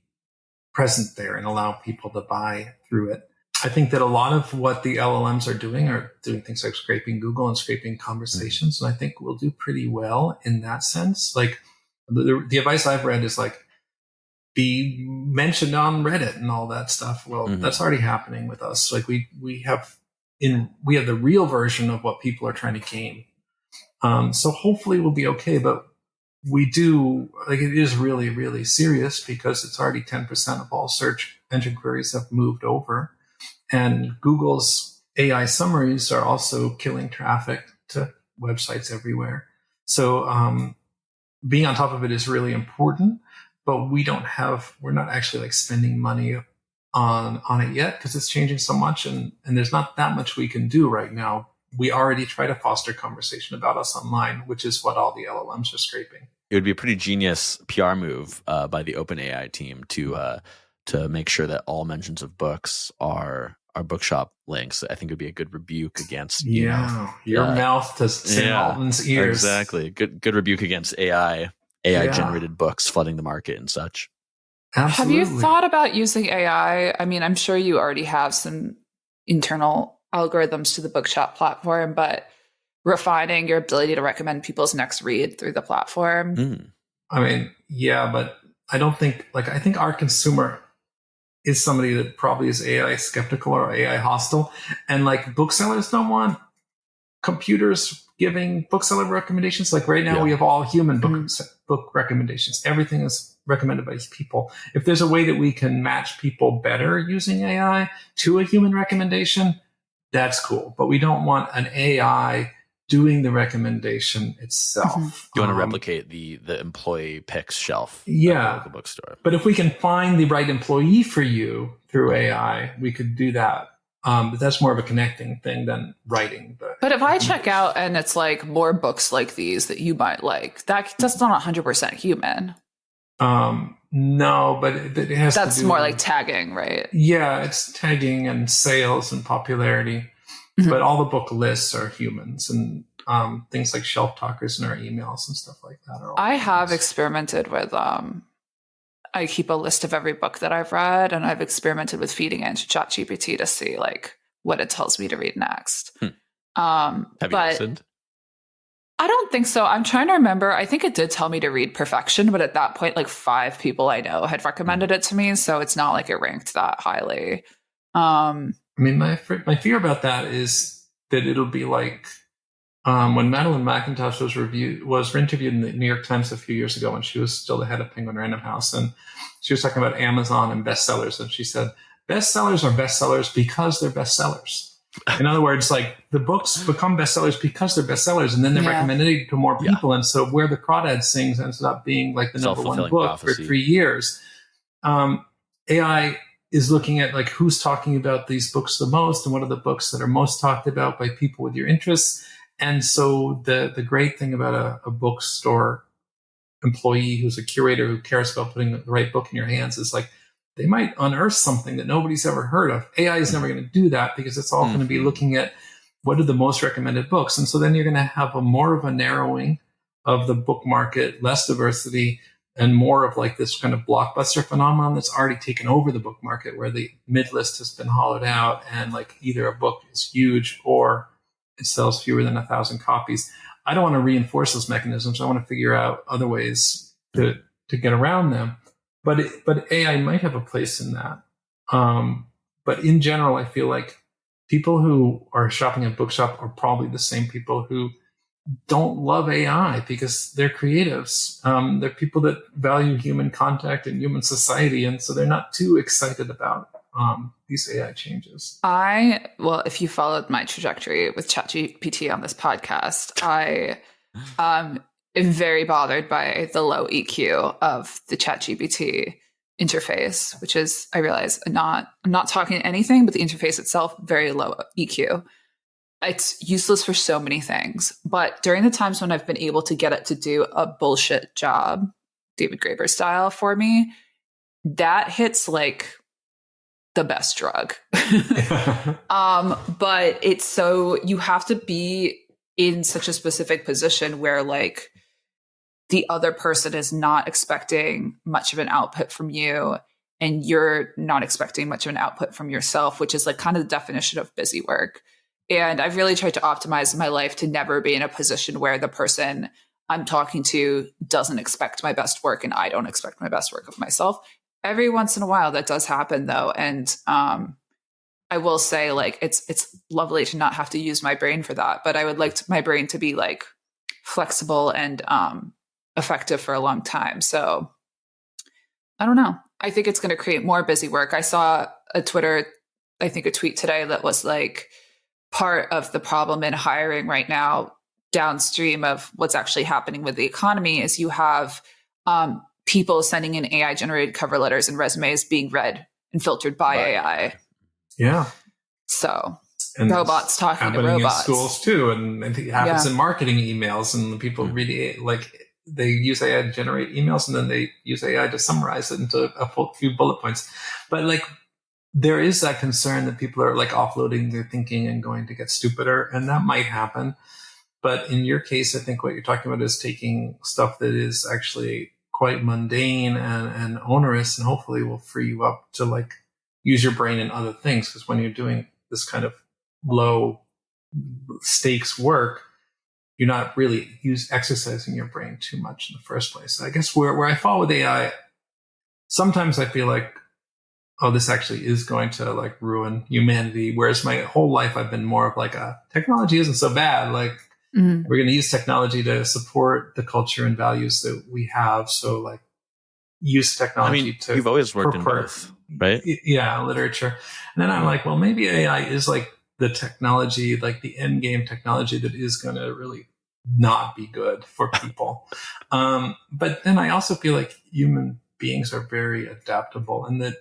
present there and allow people to buy through it. I think that a lot of what the LLMs are doing things like scraping Google and scraping conversations. And I think we'll do pretty well in that sense. Like, the advice I've read is like, be mentioned on Reddit and all that stuff. Well, that's already happening with us. Like, we have the real version of what people are trying to game. So hopefully we'll be okay. But we do, like, it is really, really serious, because it's already 10% of all search engine queries have moved over. And Google's AI summaries are also killing traffic to websites everywhere. So being on top of it is really important, but we're not actually like spending money on it yet, because it's changing so much, and there's not that much we can do right now. We already try to foster conversation about us online, which is what all the LLMs are scraping. It would be a pretty genius PR move by the OpenAI team to make sure that all mentions of books are Bookshop links. I think it would be a good rebuke against your mouth to Sam Altman's ears. Exactly. Good rebuke against AI generated books flooding the market and such. Absolutely. Have you thought about using AI? I mean, I'm sure you already have some internal algorithms to the Bookshop platform, but refining your ability to recommend people's next read through the platform. I mean, yeah, but I don't think, I think our consumer is somebody that probably is AI skeptical or AI hostile. And booksellers don't want computers giving bookseller recommendations. Like right now we have all human book recommendations. Everything is recommended by people. If there's a way that we can match people better using AI to a human recommendation, that's cool. But we don't want an AI doing the recommendation itself. You want to replicate the employee picks shelf at the local bookstore. But if we can find the right employee for you through AI, we could do that. But that's more of a connecting thing than writing. But if I check out and it's like more books like these that you might like, that's not 100% human. No, but it has That's to do more like tagging, right? Yeah, it's tagging and sales and popularity. But all the book lists are humans, and things like shelf talkers in our emails and stuff like that are all I humans. have experimented with I keep a list of every book that I've read, and I've experimented with feeding it into ChatGPT to see like what it tells me to read next. Have you listened? I don't think so. I'm trying to remember. I think it did tell me to read Perfection, but at that point, like 5 people I know had recommended it to me, so it's not like it ranked that highly. I mean, my fear about that is that it'll be like when Madeline McIntosh was interviewed in the New York Times a few years ago when she was still the head of Penguin Random House, and she was talking about Amazon and bestsellers, and she said bestsellers are bestsellers because they're bestsellers. In other words, like the books become bestsellers because they're bestsellers, and then they're recommended to more people. And so where the Crawdad Sings ends up being like the number one book for 3 years. AI is looking at like who's talking about these books the most and what are the books that are most talked about by people with your interests. And so the great thing about a bookstore employee who's a curator who cares about putting the right book in your hands is like they might unearth something that nobody's ever heard of. AI is never going to do that because it's all going to be looking at what are the most recommended books. And so then you're going to have more of a narrowing of the book market, less diversity, and more of like this kind of blockbuster phenomenon that's already taken over the book market where the mid-list has been hollowed out and like either a book is huge or it sells fewer than 1,000 copies. I don't want to reinforce those mechanisms. I want to figure out other ways to get around them. But AI might have a place in that. But in general, I feel like people who are shopping at Bookshop are probably the same people who don't love AI because they're creatives. They're people that value human contact and human society. And so they're not too excited about these AI changes. If you followed my trajectory with ChatGPT on this podcast, I am very bothered by the low EQ of the ChatGPT interface, which is, I realize, I'm not talking anything, but the interface itself, very low EQ. It's useless for so many things. But during the times when I've been able to get it to do a bullshit job, David Graeber style for me, that hits like the best drug. But it's so you have to be in such a specific position where like the other person is not expecting much of an output from you and you're not expecting much of an output from yourself, which is like kind of the definition of busy work. And I've really tried to optimize my life to never be in a position where the person I'm talking to doesn't expect my best work and I don't expect my best work of myself. Every once in a while that does happen though. And I will say like it's lovely to not have to use my brain for that, but I would like my brain to be like flexible and effective for a long time. So I don't know. I think it's going to create more busy work. I saw a tweet today that was like, part of the problem in hiring right now, downstream of what's actually happening with the economy, is you have people sending in AI generated cover letters and resumes being read and filtered by AI. Yeah. So robots talking to robots. In schools too, and I think it happens in marketing emails, and people really like they use AI to generate emails, and then they use AI to summarize it into a few bullet points. But like, there is that concern that people are like offloading their thinking and going to get stupider, and that might happen. But in your case, I think what you're talking about is taking stuff that is actually quite mundane and onerous, and hopefully will free you up to like use your brain in other things. Because when you're doing this kind of low stakes work, you're not really exercising your brain too much in the first place. I guess where I fall with AI, sometimes I feel like oh, this actually is going to like ruin humanity. Whereas my whole life I've been more of like technology isn't so bad. Like we're going to use technology to support the culture and values that we have. So like use technology to. You've always worked in both, right? Yeah, literature. And then I'm like, well, maybe AI is like the technology, like the end game technology that is going to really not be good for people. But then I also feel like human beings are very adaptable, and that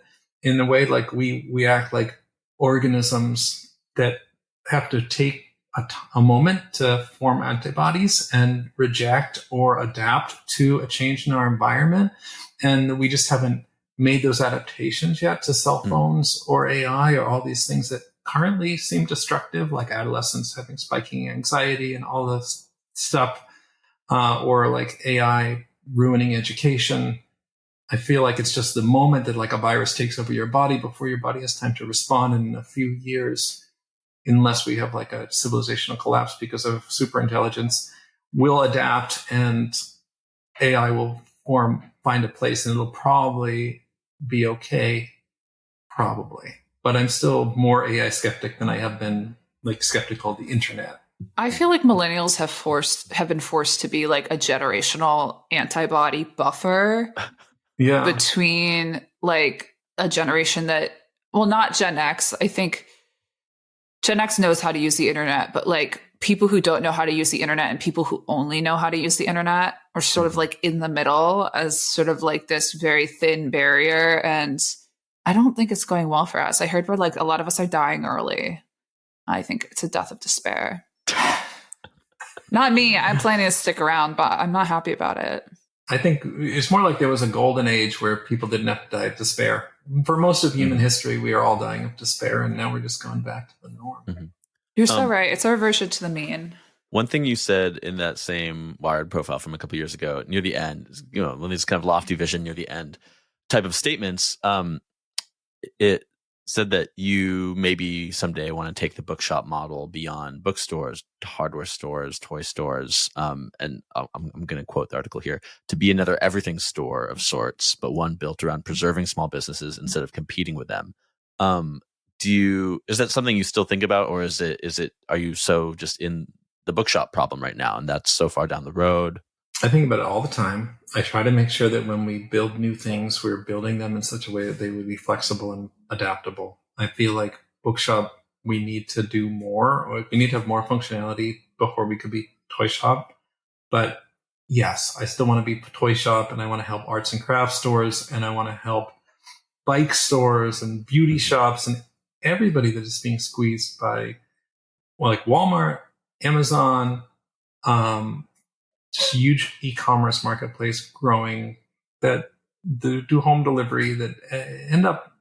in a way, like we act like organisms that have to take a moment to form antibodies and reject or adapt to a change in our environment. And we just haven't made those adaptations yet to cell phones or AI or all these things that currently seem destructive, like adolescents having spiking anxiety and all this stuff, or like AI ruining education. I feel like it's just the moment that like a virus takes over your body before your body has time to respond in a few years, unless we have like a civilizational collapse because of superintelligence, we'll adapt and AI will find a place, and it'll probably be okay. Probably. But I'm still more AI skeptic than I have been like skeptical of the internet. I feel like millennials have been forced to be like a generational antibody buffer between like a generation that, well, not Gen X. I think Gen X knows how to use the internet, but like people who don't know how to use the internet and people who only know how to use the internet are sort of like in the middle as sort of like this very thin barrier. And I don't think it's going well for us. I heard where like a lot of us are dying early. I think it's a death of despair. Not me. I'm planning to stick around, but I'm not happy about it. I think it's more like there was a golden age where people didn't have to die of despair. For most of human history, we are all dying of despair, and now we're just going back to the norm. You're so right. It's a reversion to the mean. One thing you said in that same Wired profile from a couple years ago, near the end, you know, when these kind of lofty vision near the end type of statements, it said that you maybe someday want to take the bookshop model beyond bookstores, hardware stores, toy stores, and I'm going to quote the article here, to be another everything store of sorts, but one built around preserving small businesses instead of competing with them. Is that something you still think about, or are you so just in the bookshop problem right now and that's so far down the road? I think about it all the time. I try to make sure that when we build new things, we're building them in such a way that they would be flexible and adaptable. I feel like Bookshop, we need to do more, or we need to have more functionality before we could be toy shop. But yes, I still want to be toy shop, and I want to help arts and crafts stores, and I want to help bike stores and beauty shops and everybody that is being squeezed by, well, like Walmart, Amazon, just huge e-commerce marketplace growing that do home delivery that end up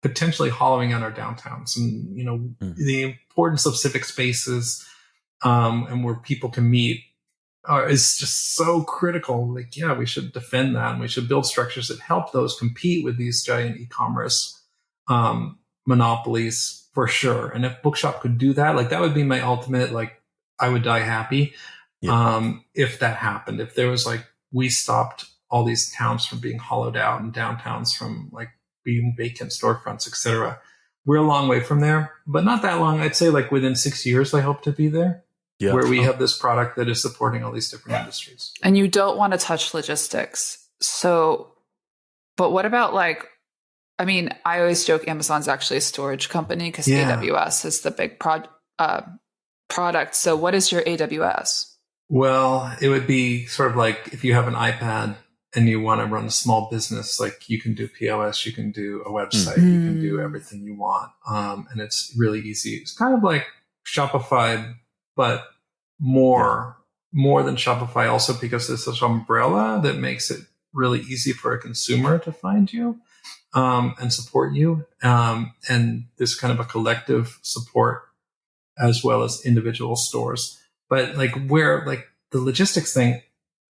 potentially hollowing out our downtowns, and you know the importance of civic spaces and where people can meet is just so critical. Like, yeah, we should defend that, and we should build structures that help those compete with these giant e-commerce monopolies for sure. And if Bookshop could do that, like that would be my ultimate, like I would die happy. If that happened, if there was like, we stopped all these towns from being hollowed out and downtowns from like being vacant storefronts, etc. We're a long way from there, but not that long. I'd say like within 6 years, I hope to be there, where we have this product that is supporting all these different industries. And you don't want to touch logistics. So, but what about like, I mean, I always joke Amazon's actually a storage company because AWS is the big product. So what is your AWS? Well, it would be sort of like if you have an iPad and you want to run a small business, like you can do POS, you can do a website, you can do everything you want. And it's really easy. It's kind of like Shopify, but more than Shopify, also because there's such an umbrella that makes it really easy for a consumer to find you and support you. And there's kind of a collective support as well as individual stores. But like where, like the logistics thing,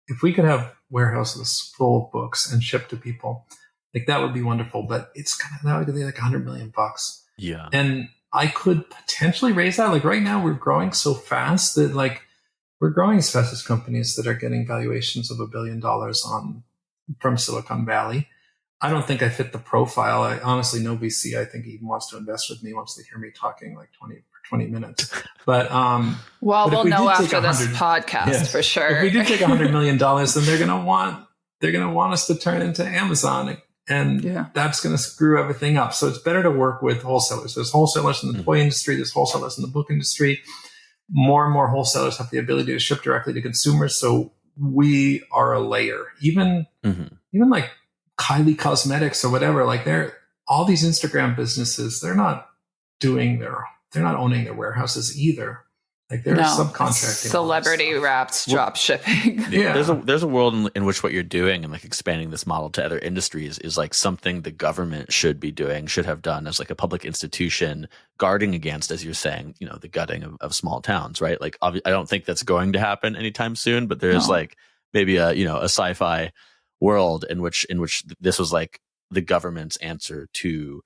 if we could have warehouses full of books and shipped to people, like that would be wonderful. But it's kind of, that would be like $100 million. Yeah. And I could potentially raise that. Like right now we're growing so fast that like we're growing as fast as companies that are getting valuations of $1 billion from Silicon Valley. I don't think I fit the profile. I honestly, no VC, I think even wants to invest with me once they hear me talking like 20 minutes. But well, but we'll know after this podcast, yes, for sure. If we do take $100 million, then they're going to want us to turn into Amazon, and that's going to screw everything up. So it's better to work with wholesalers. There's wholesalers in the toy industry. There's wholesalers in the book industry. More and more wholesalers have the ability to ship directly to consumers. So we are a layer. Even like Kylie Cosmetics or whatever, like all these Instagram businesses, they're not owning their warehouses either. Like they're subcontracting. Celebrity wrapped drop shipping. Yeah. There's a world in which what you're doing and like expanding this model to other industries is like something the government should be doing, should have done as like a public institution, guarding against, as you're saying, the gutting of small towns, right? Like I don't think that's going to happen anytime soon, but there's like maybe a sci-fi world in which this was like the government's answer to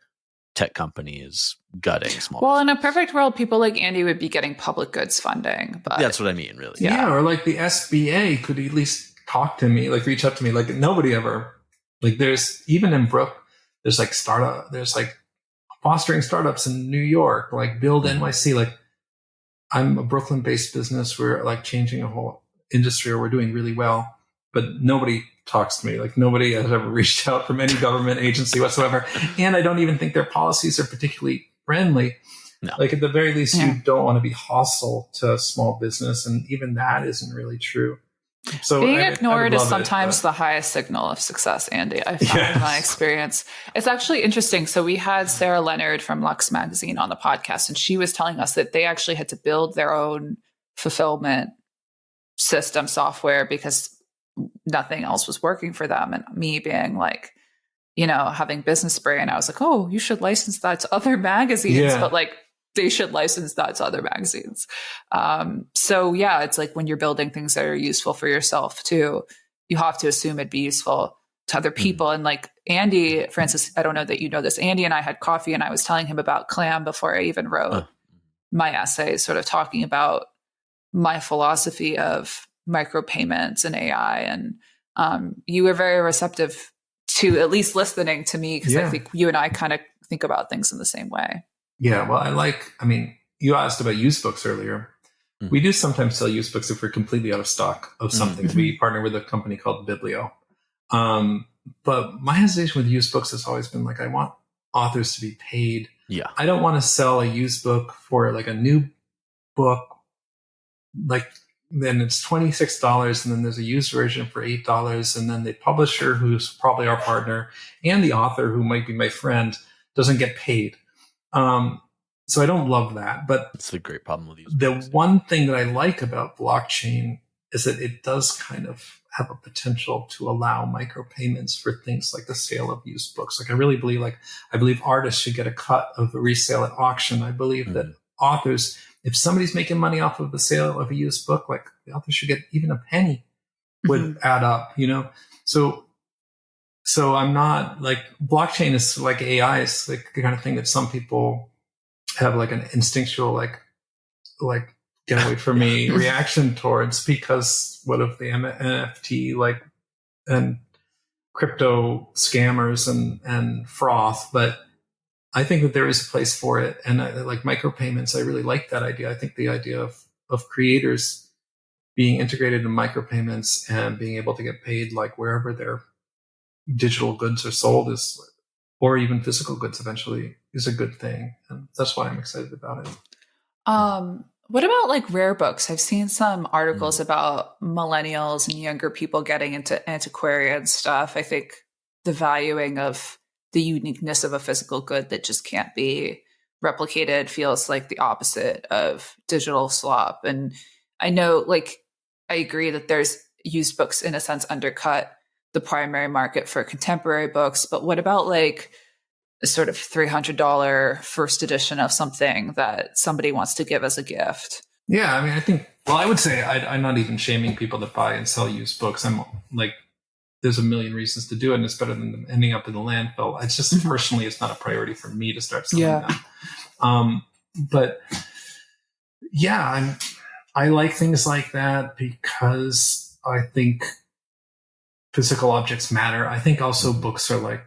tech companies gutting small. Well, in a perfect world, people like Andy would be getting public goods funding. But that's what I mean, really. Yeah, or like the SBA could at least talk to me, like reach out to me. Like nobody ever, like there's even in Brook, there's like fostering startups in New York, like Build NYC. Like I'm a Brooklyn-based business. We're like changing a whole industry, or we're doing really well, but nobody talks to me. Like nobody has ever reached out from any government agency whatsoever. And I don't even think their policies are particularly friendly. No. Like at the very least, you don't want to be hostile to small business. And even that isn't really true. So being ignored is sometimes the highest signal of success, Andy. I found in my experience. It's actually interesting. So we had Sarah Leonard from Lux Magazine on the podcast, and she was telling us that they actually had to build their own fulfillment system software because nothing else was working for them. And me being like, having business brain, I was like, oh, you should license that to other magazines, but like they should license that to other magazines. So yeah, it's like when you're building things that are useful for yourself too, you have to assume it'd be useful to other people. And like Andy, Francis, I don't know that you know this, Andy and I had coffee and I was telling him about Clam before I even wrote my essay, sort of talking about my philosophy of micropayments and AI. And you were very receptive to at least listening to me, because I think you and I kind of think about things in the same way. Yeah, well, you asked about used books earlier. Mm-hmm. We do sometimes sell used books if we're completely out of stock of something. Mm-hmm. We partner with a company called Biblio. But my hesitation with used books has always been like, I want authors to be paid. Yeah. I don't want to sell a used book for like a new book. Like then it's $26 and then there's a used version for $8. And then the publisher, who's probably our partner, and the author, who might be my friend, doesn't get paid. So I don't love that, but it's a great problem with these. The one thing that I like about blockchain is that it does kind of have a potential to allow micropayments for things like the sale of used books. Like I really believe, I believe artists should get a cut of the resale at auction. I believe that authors, if somebody's making money off of the sale of a used book, like the author should get even a penny would add up, So I'm not like, blockchain is like AI is like the kind of thing that some people have like an instinctual, like get away from me reaction towards, because what if the NFT and crypto scammers and froth, but I think that there is a place for it. And like micropayments, I really like that idea. I think the idea of creators being integrated in micropayments and being able to get paid like wherever their digital goods are sold or even physical goods eventually is a good thing. And that's why I'm excited about it. What about like rare books? I've seen some articles about millennials and younger people getting into antiquarian stuff. I think the valuing of the uniqueness of a physical good that just can't be replicated feels like the opposite of digital slop. And I know, I agree that there's used books in a sense undercut the primary market for contemporary books, but what about like a sort of $300 first edition of something that somebody wants to give as a gift? Yeah, I mean, I would say I'm not even shaming people that buy and sell used books. I'm like, there's a million reasons to do it, and it's better than them ending up in the landfill. It's just personally, it's not a priority for me to start selling them. But yeah, I like things like that because I think physical objects matter. I think also books are like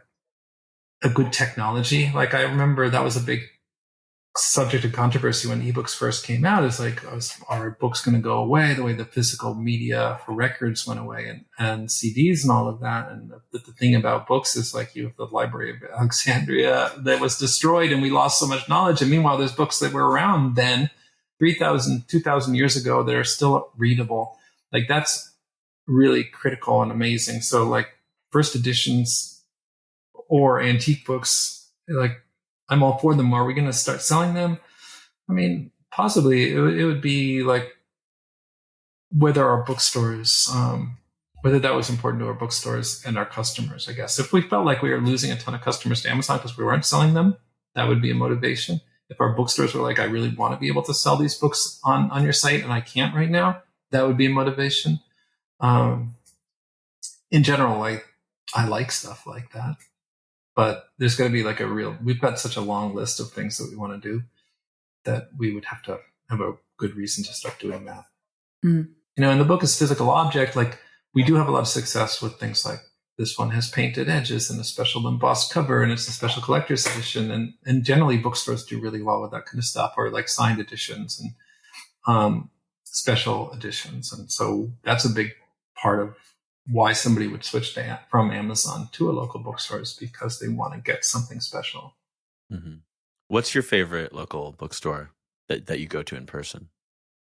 a good technology. Like I remember that was a big subject of controversy when ebooks first came out. Is like, are books going to go away the way the physical media for records went away and CDs and all of that? And the thing about books is like you have the Library of Alexandria that was destroyed and we lost so much knowledge. And meanwhile, there's books that were around then 3,000, 2,000 years ago that are still readable. Like that's really critical and amazing. So like first editions or antique books, like I'm all for them. Are we going to start selling them? I mean, possibly it would be like whether our bookstores, whether that was important to our bookstores and our customers, I guess. If we felt like we were losing a ton of customers to Amazon because we weren't selling them, that would be a motivation. If our bookstores were like, I really want to be able to sell these books on your site and I can't right now, that would be a motivation. In general, I like stuff like that. But there's going to be like we've got such a long list of things that we want to do that we would have to have a good reason to start doing that. Mm. And the book is physical object. Like we do have a lot of success with things like this one has painted edges and a special embossed cover and it's a special collector's edition. And generally bookstores do really well with that kind of stuff, or like signed editions and special editions. And so that's a big part of why somebody would switch from Amazon to a local bookstore, is because they want to get something special. Mm-hmm. What's your favorite local bookstore that you go to in person?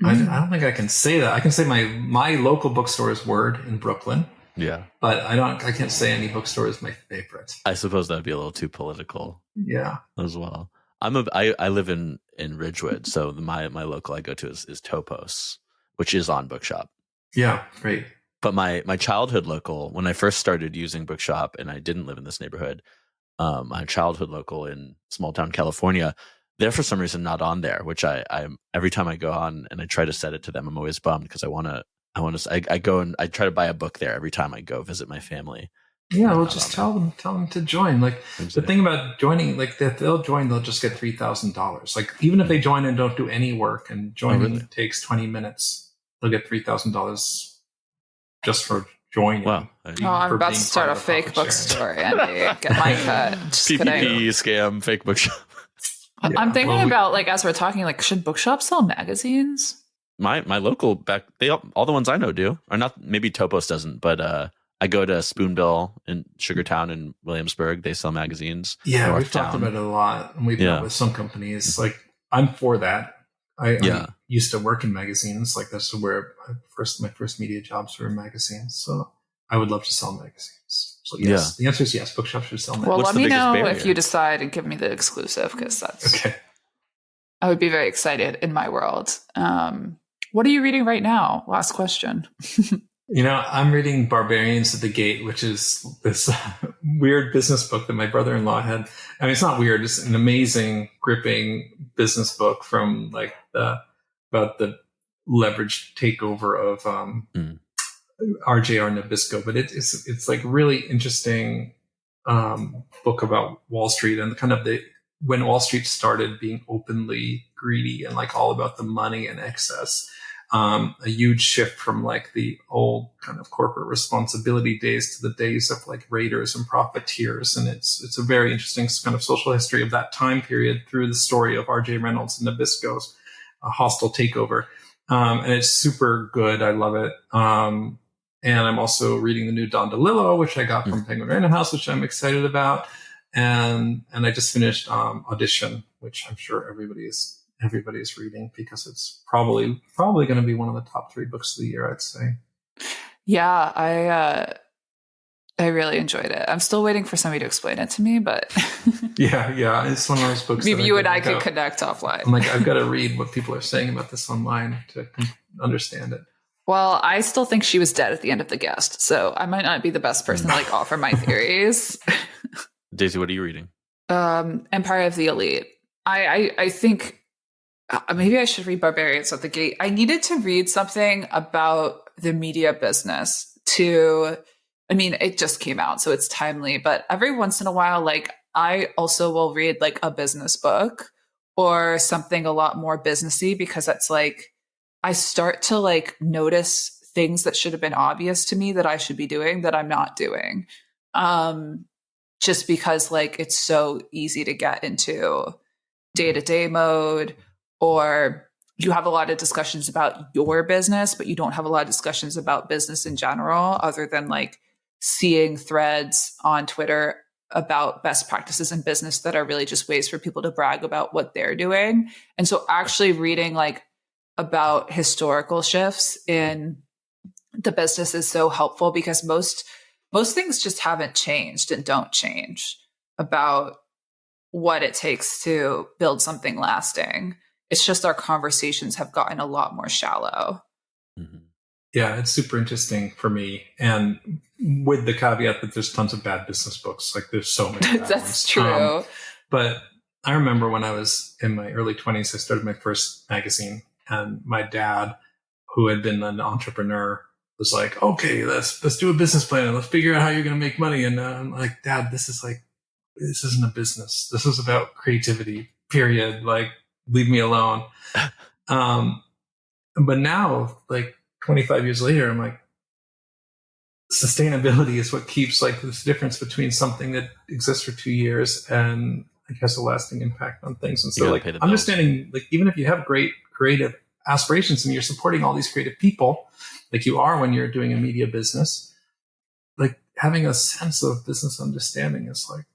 I don't think I can say that. I can say my local bookstore is Word in Brooklyn. Yeah, but I can't say any bookstore is my favorite. I suppose that'd be a little too political. Yeah, as well. I live in Ridgewood, so my local I go to is Topos, which is on Bookshop. Yeah, great. But my childhood local, when I first started using Bookshop and I didn't live in this neighborhood, my childhood local in small town California, they're for some reason not on there, which I every time I go on and I try to set it to them, I'm always bummed because I go and I try to buy a book there every time I go visit my family. Yeah, well, just tell them to join. Like the thing about joining, like that they'll join, they'll just get $3,000. Like even if they join and don't do any work and joining takes 20 minutes, they'll get $3,000 just for joining. Wow. I'm about to start a fake bookstore, Andy. Get my cut. Just PPP kidding. scam, fake bookshop. Yeah, I'm thinking about, like, as we're talking, like, should bookshops sell magazines? My local all the ones I know do, or not. Maybe Topos doesn't, but I go to Spoonbill in Sugartown in Williamsburg. They sell magazines. Yeah, we've talked about it a lot, and we've met with some companies. Like I'm for that. I used to work in magazines. Like that's where my first media jobs were in magazines. So I would love to sell magazines. So yes, the answer is yes. Bookshops should sell magazines. Well, let me know if you decide and give me the exclusive, because that's okay. I would be very excited in my world. What are you reading right now? Last question. I'm reading Barbarians at the Gate, which is this weird business book that my brother-in-law had. I mean, it's not weird. It's an amazing, gripping business book from like about the leveraged takeover of RJR Nabisco. But it's like really interesting book about Wall Street and kind of when Wall Street started being openly greedy and like all about the money and excess. A huge shift from like the old kind of corporate responsibility days to the days of like raiders and profiteers. And it's a very interesting kind of social history of that time period through the story of R.J. Reynolds and Nabisco's hostile takeover. And it's super good. I love it. And I'm also reading the new Don DeLillo, which I got from Penguin Random House, which I'm excited about. And I just finished Audition, which I'm sure everybody's reading because it's probably going to be one of the top 3 books of the year, I'd say. Yeah, I really enjoyed it. I'm still waiting for somebody to explain it to me, but yeah, it's one of those books. Maybe you and I could connect offline. I'm like, I've got to read what people are saying about this online to understand it. Well, I still think she was dead at the end of The Guest, so I might not be the best person to like offer my theories. Daisy, what are you reading? Empire of the Elite. I think. Maybe I should read Barbarians at the Gate. I needed to read something about the media business it just came out, so it's timely. But every once in a while, like I also will read like a business book or something a lot more businessy, because it's like I start to like notice things that should have been obvious to me that I should be doing that I'm not doing. just because like it's so easy to get into day-to-day mode, or you have a lot of discussions about your business, but you don't have a lot of discussions about business in general, other than like seeing threads on Twitter about best practices in business that are really just ways for people to brag about what they're doing. And so actually reading like about historical shifts in the business is so helpful, because most things just haven't changed and don't change about what it takes to build something lasting. It's just our conversations have gotten a lot more shallow. Mm-hmm. Yeah, it's super interesting for me. And with the caveat that there's tons of bad business books. Like there's so many bad That's ones. true. But I remember when I was in my early 20s, I started my first magazine. And my dad, who had been an entrepreneur, was like, okay, let's do a business plan and let's figure out how you're going to make money. And I'm like, Dad, this isn't a business. This is about creativity, period. Like, leave me alone. But now, like 25 years later, I'm like, sustainability is what keeps like this difference between something that exists for 2 years and like has a lasting impact on things. And so like understanding, like, even if you have great creative aspirations and you're supporting all these creative people, like you are when you're doing a media business, like having a sense of business understanding is like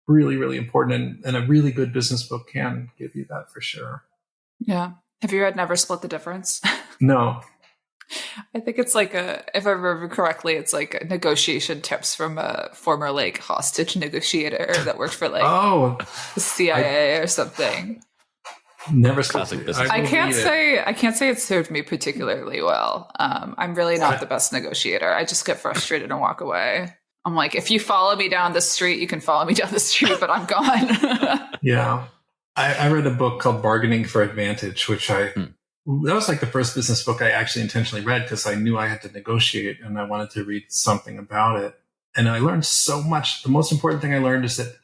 really, really important. And a really good business book can give you that for sure. Yeah. Have you read Never Split the Difference? No. I think it's like if I remember correctly, it's like negotiation tips from a former like hostage negotiator that worked for like the CIA or something. Never Classic business. I can't say it served me particularly well. I'm really not the best negotiator. I just get frustrated and walk away. I'm like, if you follow me down the street, you can follow me down the street, but I'm gone. Yeah. I read a book called Bargaining for Advantage, which that was like the first business book I actually intentionally read because I knew I had to negotiate and I wanted to read something about it. And I learned so much. The most important thing I learned is that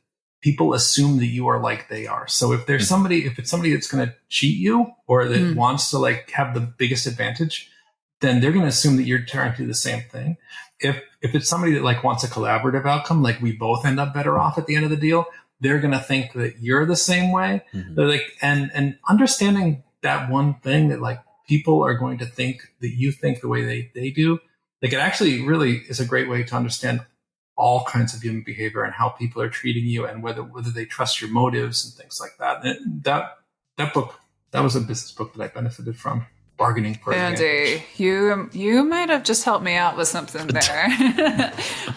people assume that you are like they are. So if there's if it's somebody that's going to cheat you or that wants to like have the biggest advantage, then they're going to assume that you're trying to do the same thing. If it's somebody that like wants a collaborative outcome, like we both end up better off at the end of the deal, they're going to think that you're the same way. They're like, and understanding that one thing that like people are going to think that you think the way they do, like it actually really is a great way to understand all kinds of human behavior and how people are treating you and whether they trust your motives and things like that. And that book, that was a business book that I benefited from. Bargaining for Advantage. Andy, you might have just helped me out with something there.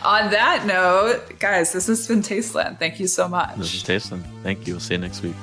On that note, guys, this has been Tasteland. Thank you so much. This is Tasteland. Thank you. We'll see you next week.